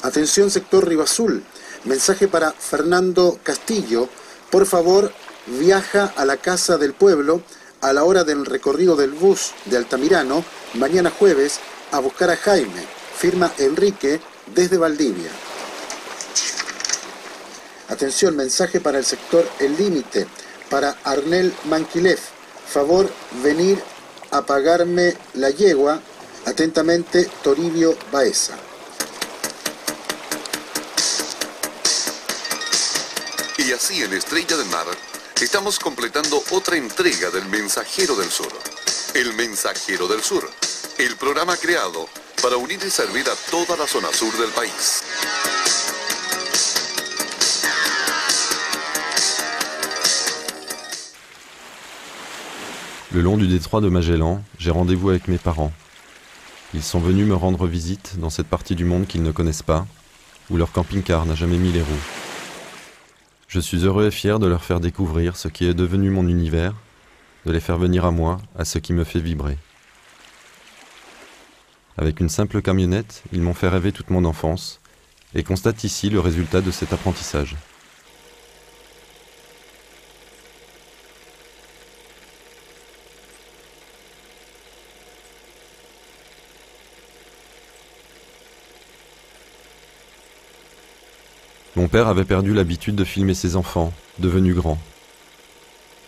Atención sector Rivazul, mensaje para Fernando Castillo, por favor viaja a la Casa del Pueblo a la hora del recorrido del bus de Altamirano, mañana jueves, a buscar a Jaime, firma Enrique desde Valdivia. Atención, mensaje para el sector El Límite, para Arnel Manquilev. Favor venir a pagarme la yegua. Atentamente, Toribio Baeza. Y así en Estrella del Mar estamos completando otra entrega del Mensajero del Sur. El Mensajero del Sur, el programa creado para unir y servir a toda la zona sur del país. Le long du détroit de Magellan, j'ai rendez-vous avec mes parents. Ils sont venus me rendre visite dans cette partie du monde qu'ils ne connaissent pas, où leur camping-car n'a jamais mis les roues. Je suis heureux et fier de leur faire découvrir ce qui est devenu mon univers, de les faire venir à moi, à ce qui me fait vibrer. Avec une simple camionnette, ils m'ont fait rêver toute mon enfance, et constate ici le résultat de cet apprentissage. Mon père avait perdu l'habitude de filmer ses enfants, devenus grands.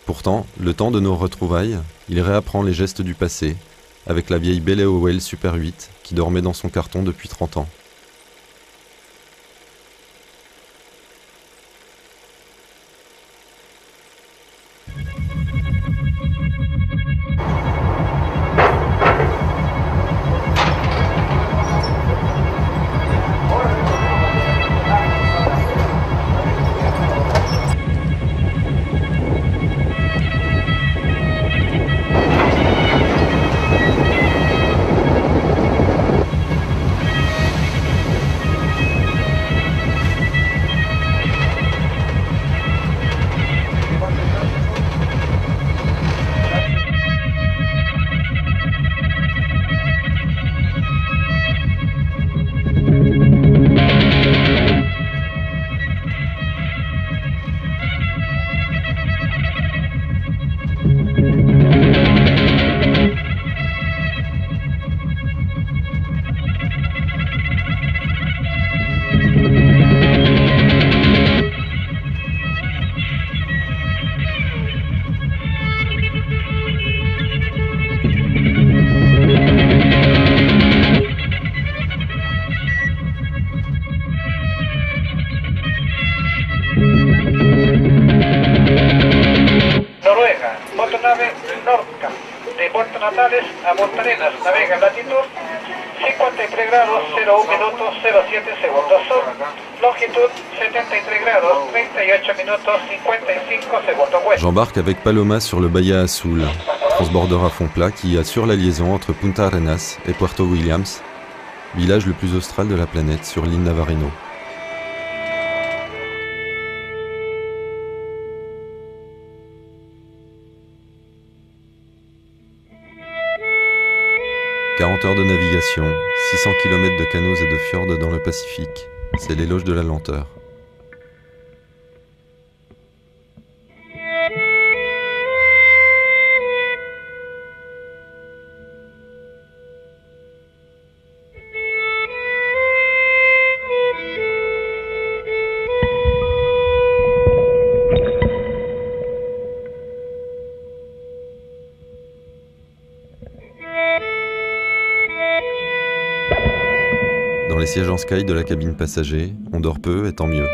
Pourtant, le temps de nos retrouvailles, il réapprend les gestes du passé, avec la vieille Belle Howell Super 8 qui dormait dans son carton depuis 30 ans. puerto Natales a Puntarenas. Navega en latitud 53 grados 01 minutos 07 segundos sur. Longitud 73 grados 38 minutos 55 segundos ouest. J'embarque avec Paloma sur le Bahia Azul, transbordeur à fond plat qui assure la liaison entre Punta Arenas et Puerto Williams, village le plus austral de la planète sur l'île Navarino. « 40 heures de navigation, 600 km de canaux et de fjords dans le Pacifique, c'est l'éloge de la lenteur. » Dans les sièges en sky de la cabine passager, on dort peu et tant mieux.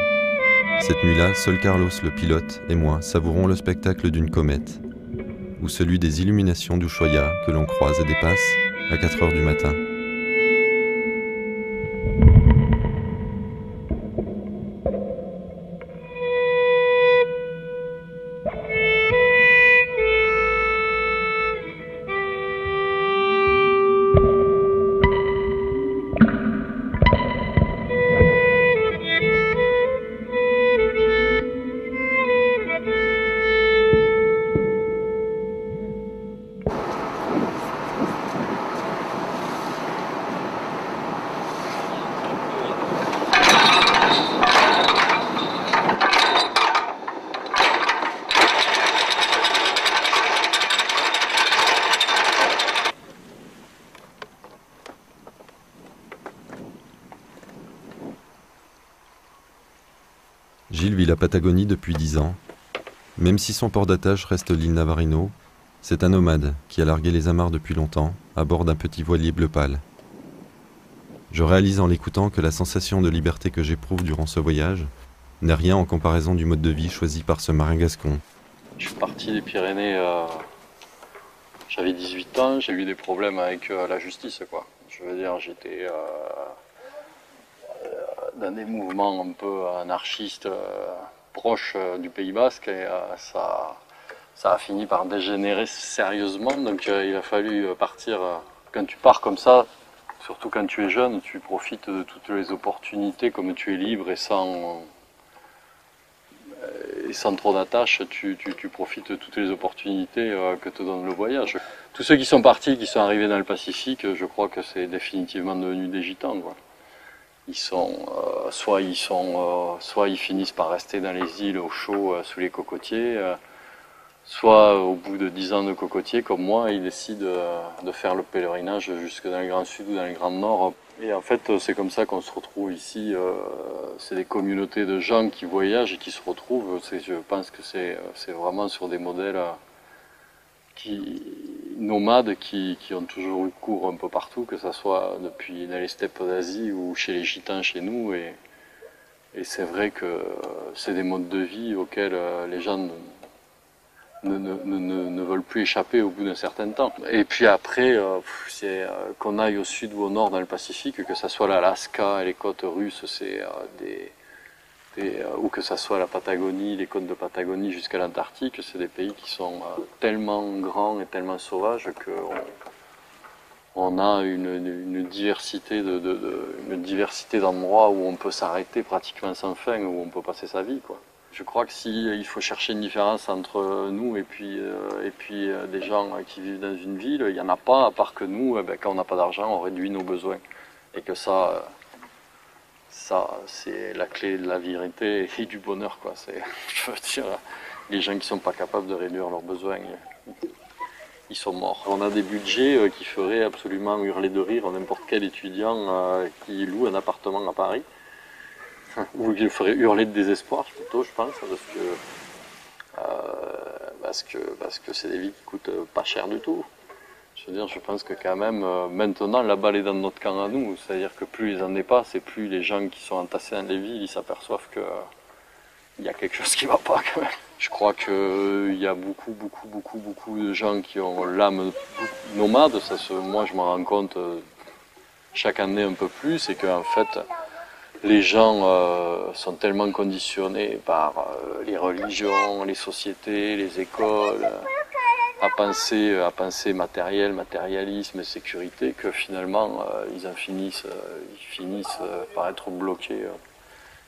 Cette nuit-là, seul Carlos, le pilote, et moi savourons le spectacle d'une comète, ou celui des illuminations d'Ushuaia que l'on croise et dépasse à 4 heures du matin. Gilles vit la Patagonie depuis 10 ans. Même si son port d'attache reste l'île Navarino, c'est un nomade qui a largué les amarres depuis longtemps à bord d'un petit voilier bleu pâle. Je réalise en l'écoutant que la sensation de liberté que j'éprouve durant ce voyage n'est rien en comparaison du mode de vie choisi par ce marin gascon. Je suis parti des Pyrénées, j'avais 18 ans, j'ai eu des problèmes avec la justice, quoi. Je veux dire, j'étais dans des mouvements un peu anarchistes proches du Pays Basque et ça a fini par dégénérer sérieusement. Donc il a fallu partir. Quand tu pars comme ça, surtout quand tu es jeune, tu profites de toutes les opportunités, comme tu es libre et sans trop d'attache, tu profites de toutes les opportunités que te donne le voyage. Tous ceux qui sont partis, qui sont arrivés dans le Pacifique, je crois que c'est définitivement devenu des gitans, quoi. Ils sont, soit ils finissent par rester dans les îles au chaud sous les cocotiers, soit au bout de 10 ans de cocotiers, comme moi, ils décident de faire le pèlerinage jusque dans le Grand Sud ou dans le Grand Nord. Et en fait, c'est comme ça qu'on se retrouve ici. C'est des communautés de gens qui voyagent et qui se retrouvent. Je pense que c'est vraiment sur des modèles nomades qui ont toujours eu cours un peu partout, que ce soit depuis dans les steppes d'Asie ou chez les gitans chez nous. Et c'est vrai que c'est des modes de vie auxquels les gens ne veulent plus échapper au bout d'un certain temps. Et puis après, c'est qu'on aille au sud ou au nord dans le Pacifique, que ce soit l'Alaska et les côtes russes, ou que ce soit la Patagonie, les côtes de Patagonie jusqu'à l'Antarctique, c'est des pays qui sont tellement grands et tellement sauvages qu'on a une diversité d'endroits où on peut s'arrêter pratiquement sans fin, où on peut passer sa vie, quoi. Je crois que s'il faut chercher une différence entre nous et puis des gens qui vivent dans une ville, il n'y en a pas, à part que nous, quand on n'a pas d'argent, on réduit nos besoins. Et que ça c'est la clé de la vérité et du bonheur, quoi. Je veux dire, les gens qui ne sont pas capables de réduire leurs besoins, ils sont morts. On a des budgets qui feraient absolument hurler de rire n'importe quel étudiant qui loue un appartement à Paris. Ou qui ferait hurler de désespoir, plutôt, je pense, parce que c'est des vies qui coûtent pas cher du tout. Je veux dire, je pense que quand même, maintenant, la balle est dans notre camp à nous. C'est-à-dire que plus ils en dépassent et plus les gens qui sont entassés dans les villes, ils s'aperçoivent qu'il y a quelque chose qui ne va pas quand même. Je crois qu'il y a beaucoup de gens qui ont l'âme nomade. Moi, je m'en rends compte chaque année un peu plus, et qu'en fait, les gens sont tellement conditionnés par les religions, les sociétés, les écoles, à penser matérialisme et sécurité, que finalement, ils finissent par être bloqués.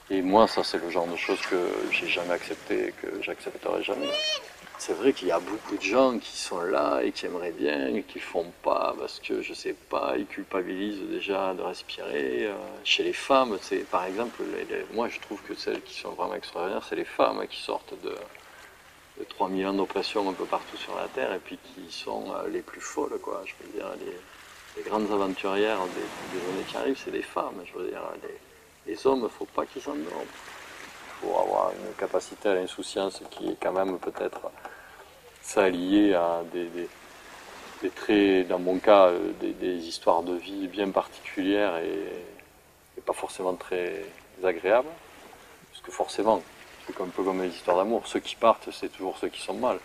Et moi, ça, c'est le genre de choses que j'ai jamais accepté et que j'accepterai jamais. C'est vrai qu'il y a beaucoup de gens qui sont là et qui aimeraient bien et qui ne font pas parce que, je sais pas, ils culpabilisent déjà de respirer. Chez les femmes, par exemple, moi, je trouve que celles qui sont vraiment extraordinaires, c'est les femmes qui sortent de 3000 ans d'oppression un peu partout sur la Terre et puis qui sont les plus folles, quoi. Je veux dire, les grandes aventurières des années qui arrivent, c'est des femmes. Je veux dire, les hommes, il ne faut pas qu'ils s'endorment. Il faut avoir une capacité à l'insouciance qui est quand même peut-être ça lié à des traits, dans mon cas, des histoires de vie bien particulières et pas forcément très agréables. Parce que forcément, c'est un peu comme les histoires d'amour, ceux qui partent, c'est toujours ceux qui sont mal.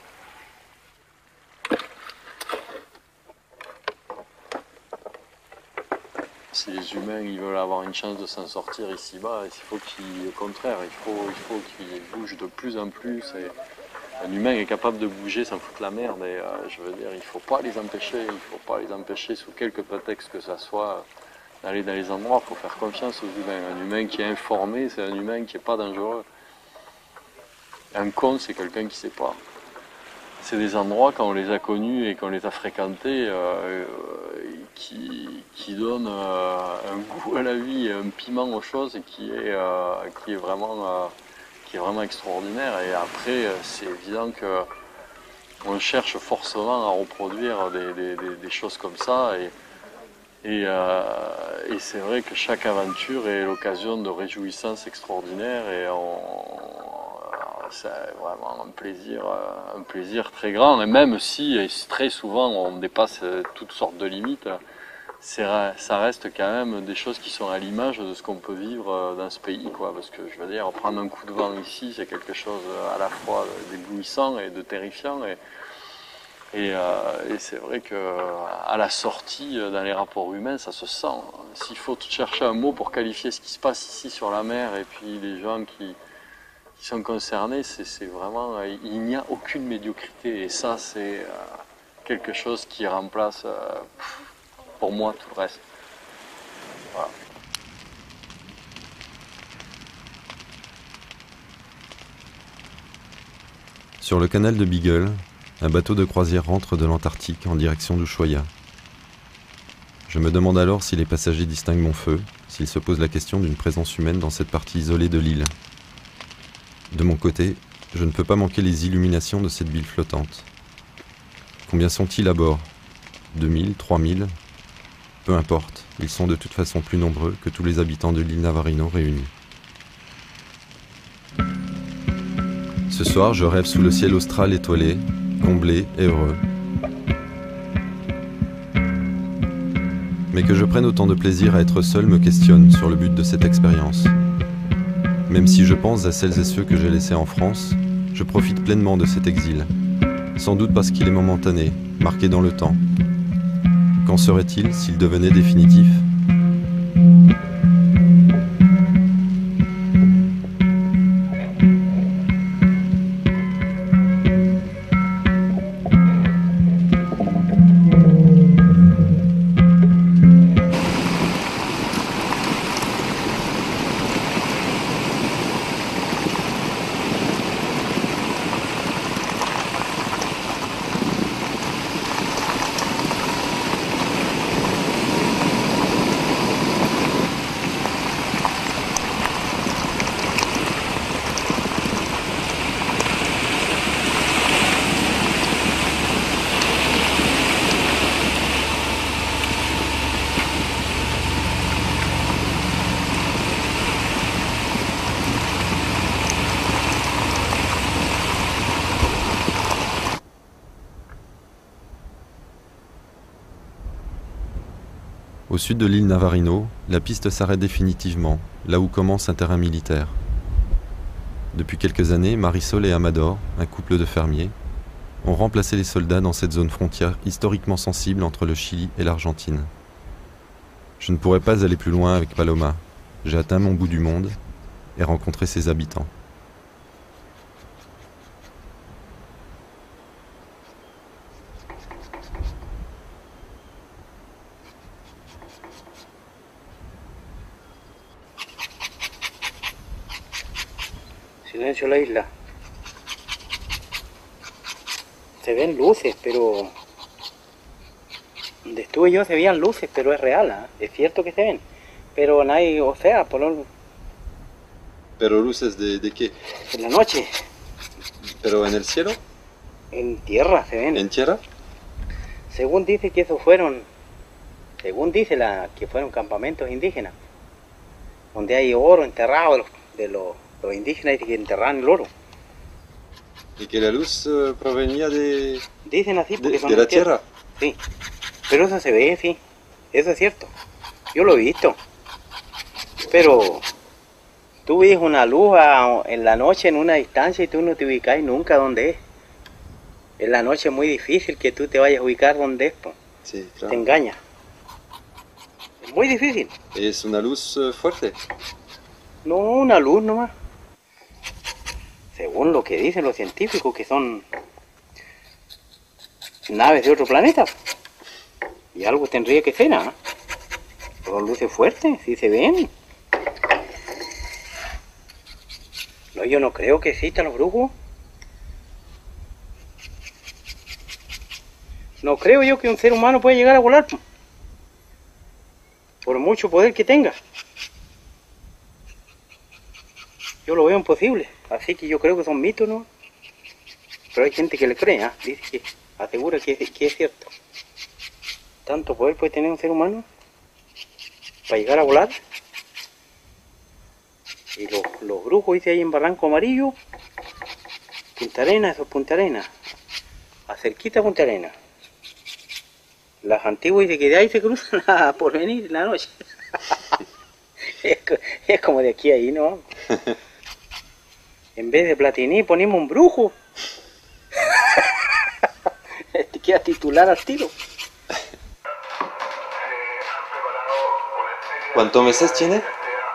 Si les humains ils veulent avoir une chance de s'en sortir ici-bas, il faut au contraire, il faut qu'ils bougent de plus en plus. Et un humain est capable de bouger sans foutre la merde. Et je veux dire, il ne faut pas les empêcher, sous quelque prétexte que ça soit, d'aller dans les endroits. Il faut faire confiance aux humains. Un humain qui est informé, c'est un humain qui n'est pas dangereux. Un con, c'est quelqu'un qui ne sait pas. C'est des endroits, quand on les a connus et qu'on les a fréquentés, qui donnent un goût à la vie et un piment aux choses et qui est vraiment extraordinaire. Et après, c'est évident qu'on cherche forcément à reproduire des choses comme ça. Et c'est vrai que chaque aventure est l'occasion de réjouissances extraordinaires et c'est vraiment un plaisir très grand. Et même si très souvent on dépasse toutes sortes de limites, ça reste quand même des choses qui sont à l'image de ce qu'on peut vivre dans ce pays, quoi. Parce que je veux dire, prendre un coup de vent ici, c'est quelque chose à la fois d'éblouissant et de terrifiant. Et c'est vrai qu'à la sortie, dans les rapports humains, ça se sent. S'il faut chercher un mot pour qualifier ce qui se passe ici sur la mer et puis les gens qui sont concernés, c'est vraiment, il n'y a aucune médiocrité. Et ça, c'est quelque chose qui remplace, pour moi, tout le reste. Voilà. Sur le canal de Beagle, un bateau de croisière rentre de l'Antarctique en direction d'Ushuaïa. Je me demande alors si les passagers distinguent mon feu, s'ils se posent la question d'une présence humaine dans cette partie isolée de l'île. De mon côté, je ne peux pas manquer les illuminations de cette ville flottante. Combien sont-ils à bord ? 2000, 3000 ? Peu importe, ils sont de toute façon plus nombreux que tous les habitants de l'île Navarino réunis. Ce soir, je rêve sous le ciel austral étoilé, comblé et heureux. Mais que je prenne autant de plaisir à être seul me questionne sur le but de cette expérience. Même si je pense à celles et ceux que j'ai laissés en France, je profite pleinement de cet exil. Sans doute parce qu'il est momentané, marqué dans le temps. Qu'en serait-il s'il devenait définitif ? Au sud de l'île Navarino, la piste s'arrête définitivement, là où commence un terrain militaire. Depuis quelques années, Marisol et Amador, un couple de fermiers, ont remplacé les soldats dans cette zone frontière historiquement sensible entre le Chili et l'Argentine. Je ne pourrais pas aller plus loin avec Paloma. J'ai atteint mon bout du monde et rencontré ses habitants. Silencio la isla. Se ven luces, pero... Donde estuve yo se veían luces, pero es real, ¿eh? Es cierto que se ven. Pero nadie, o sea, por lo... ¿Pero luces de qué? En la noche. ¿Pero en el cielo? En tierra se ven. ¿En tierra? Según dice que esos fueron... Según dice que fueron campamentos indígenas. Donde hay oro enterrado de los indígenas, dicen que enterraban el oro. ¿Y que la luz provenía de... Dicen así porque son de la tierra? Sí. Pero eso se ve, sí. Eso es cierto. Yo lo he visto. Pero tú ves una luz en la noche en una distancia y tú no te ubicas nunca dónde es. En la noche es muy difícil que tú te vayas a ubicar dónde es. Po. Sí, claro. Te engaña. Es muy difícil. ¿Es una luz fuerte? No, una luz nomás. Según lo que dicen los científicos, que son naves de otro planeta. Y algo tendría que ser, ¿no? Son luces fuertes, sí se ven. No, yo no creo que existan los brujos. No creo yo que un ser humano pueda llegar a volar. Por mucho poder que tenga. Yo lo veo imposible. Así que yo creo que son mitos, ¿no? Pero hay gente que le cree, ¿eh? Dice que asegura que es cierto. ¿Tanto poder puede tener un ser humano para llegar a volar? Y los brujos, dice ahí en Barranco Amarillo, Punta Arenas, eso es Punta Arenas, acerquita a Punta Arenas. Las antiguas dicen que de ahí se cruzan a Porvenir en la noche. Es como de aquí a ahí, ¿no? En vez de Platini ponemos un brujo. Te queda titular al tiro. ¿Cuántos meses tiene?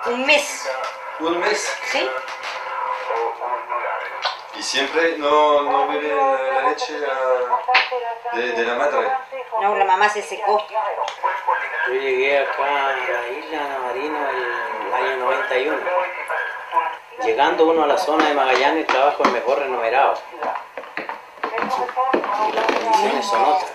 Un mes. ¿Un mes? Sí. ¿Y siempre no bebe la leche de la madre? No, la mamá se secó. Yo llegué acá a la isla Marino el año 91. Llegando uno a la zona de Magallanes, el trabajo es mejor remunerado. Y las condiciones son otras.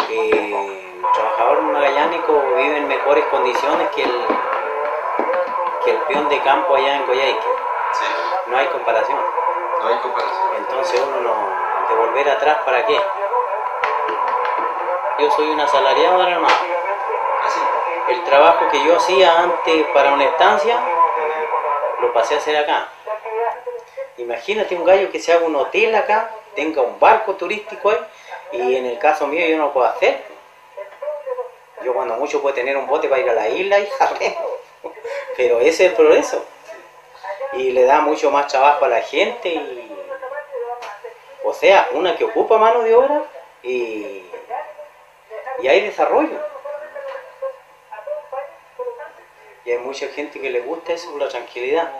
El trabajador magallánico vive en mejores condiciones que el peón de campo allá en Coyhaique. Sí. No hay comparación. No hay comparación. Entonces uno no... ¿De volver atrás para qué? Yo soy un asalariado, hermano. El trabajo que yo hacía antes para una estancia, lo pasé a hacer acá. Imagínate un gallo que se haga un hotel acá, tenga un barco turístico ahí, y en el caso mío yo no puedo hacer. Yo cuando mucho puedo tener un bote para ir a la isla y pero ese es el progreso. Y le da mucho más trabajo a la gente y... O sea, una que ocupa mano de obra y hay desarrollo. Y hay mucha gente que le gusta eso por la tranquilidad.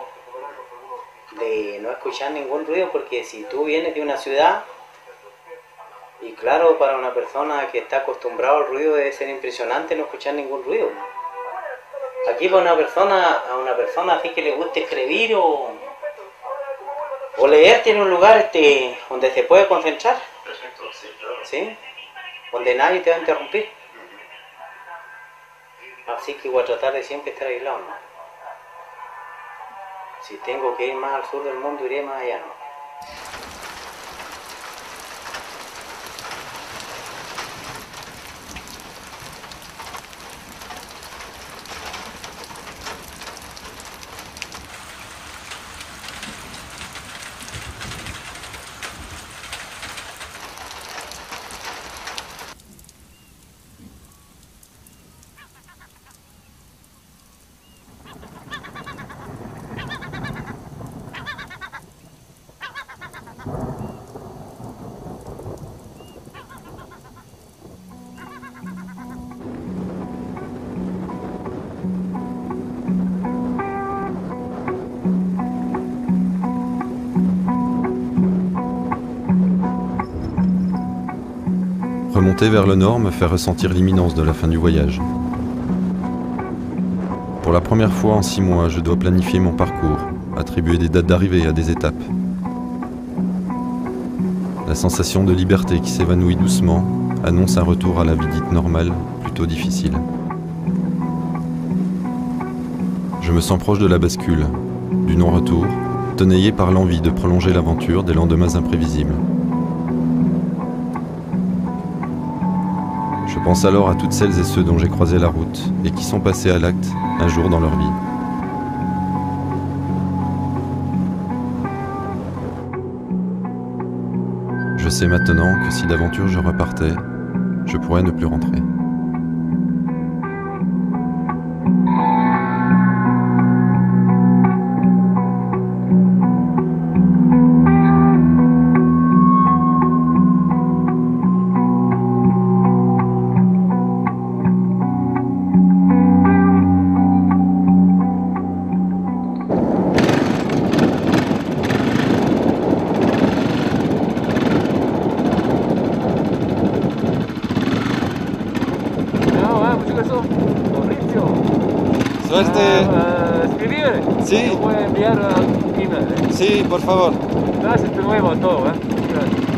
De no escuchar ningún ruido, porque si tú vienes de una ciudad, y claro, para una persona que está acostumbrada al ruido debe ser impresionante no escuchar ningún ruido. Aquí para a una persona así que le gusta escribir o leer, tiene un lugar donde se puede concentrar. Perfecto, sí, claro. ¿Sí? Donde nadie te va a interrumpir. Así que voy a tratar de siempre estar aislado, ¿no? Si tengo que ir más al sur del mundo, iré más allá, ¿no? montée vers le nord me fait ressentir l'imminence de la fin du voyage. Pour la première fois en 6 mois, je dois planifier mon parcours, attribuer des dates d'arrivée à des étapes. La sensation de liberté qui s'évanouit doucement annonce un retour à la vie dite normale, plutôt difficile. Je me sens proche de la bascule, du non-retour, tenayé par l'envie de prolonger l'aventure des lendemains imprévisibles. Je pense alors à toutes celles et ceux dont j'ai croisé la route et qui sont passés à l'acte un jour dans leur vie. Je sais maintenant que si d'aventure je repartais, je pourrais ne plus rentrer. Suerte. Escribir. Sí. Yo voy a enviar un email. Sí, por favor. Gracias de nuevo a todo. Gracias.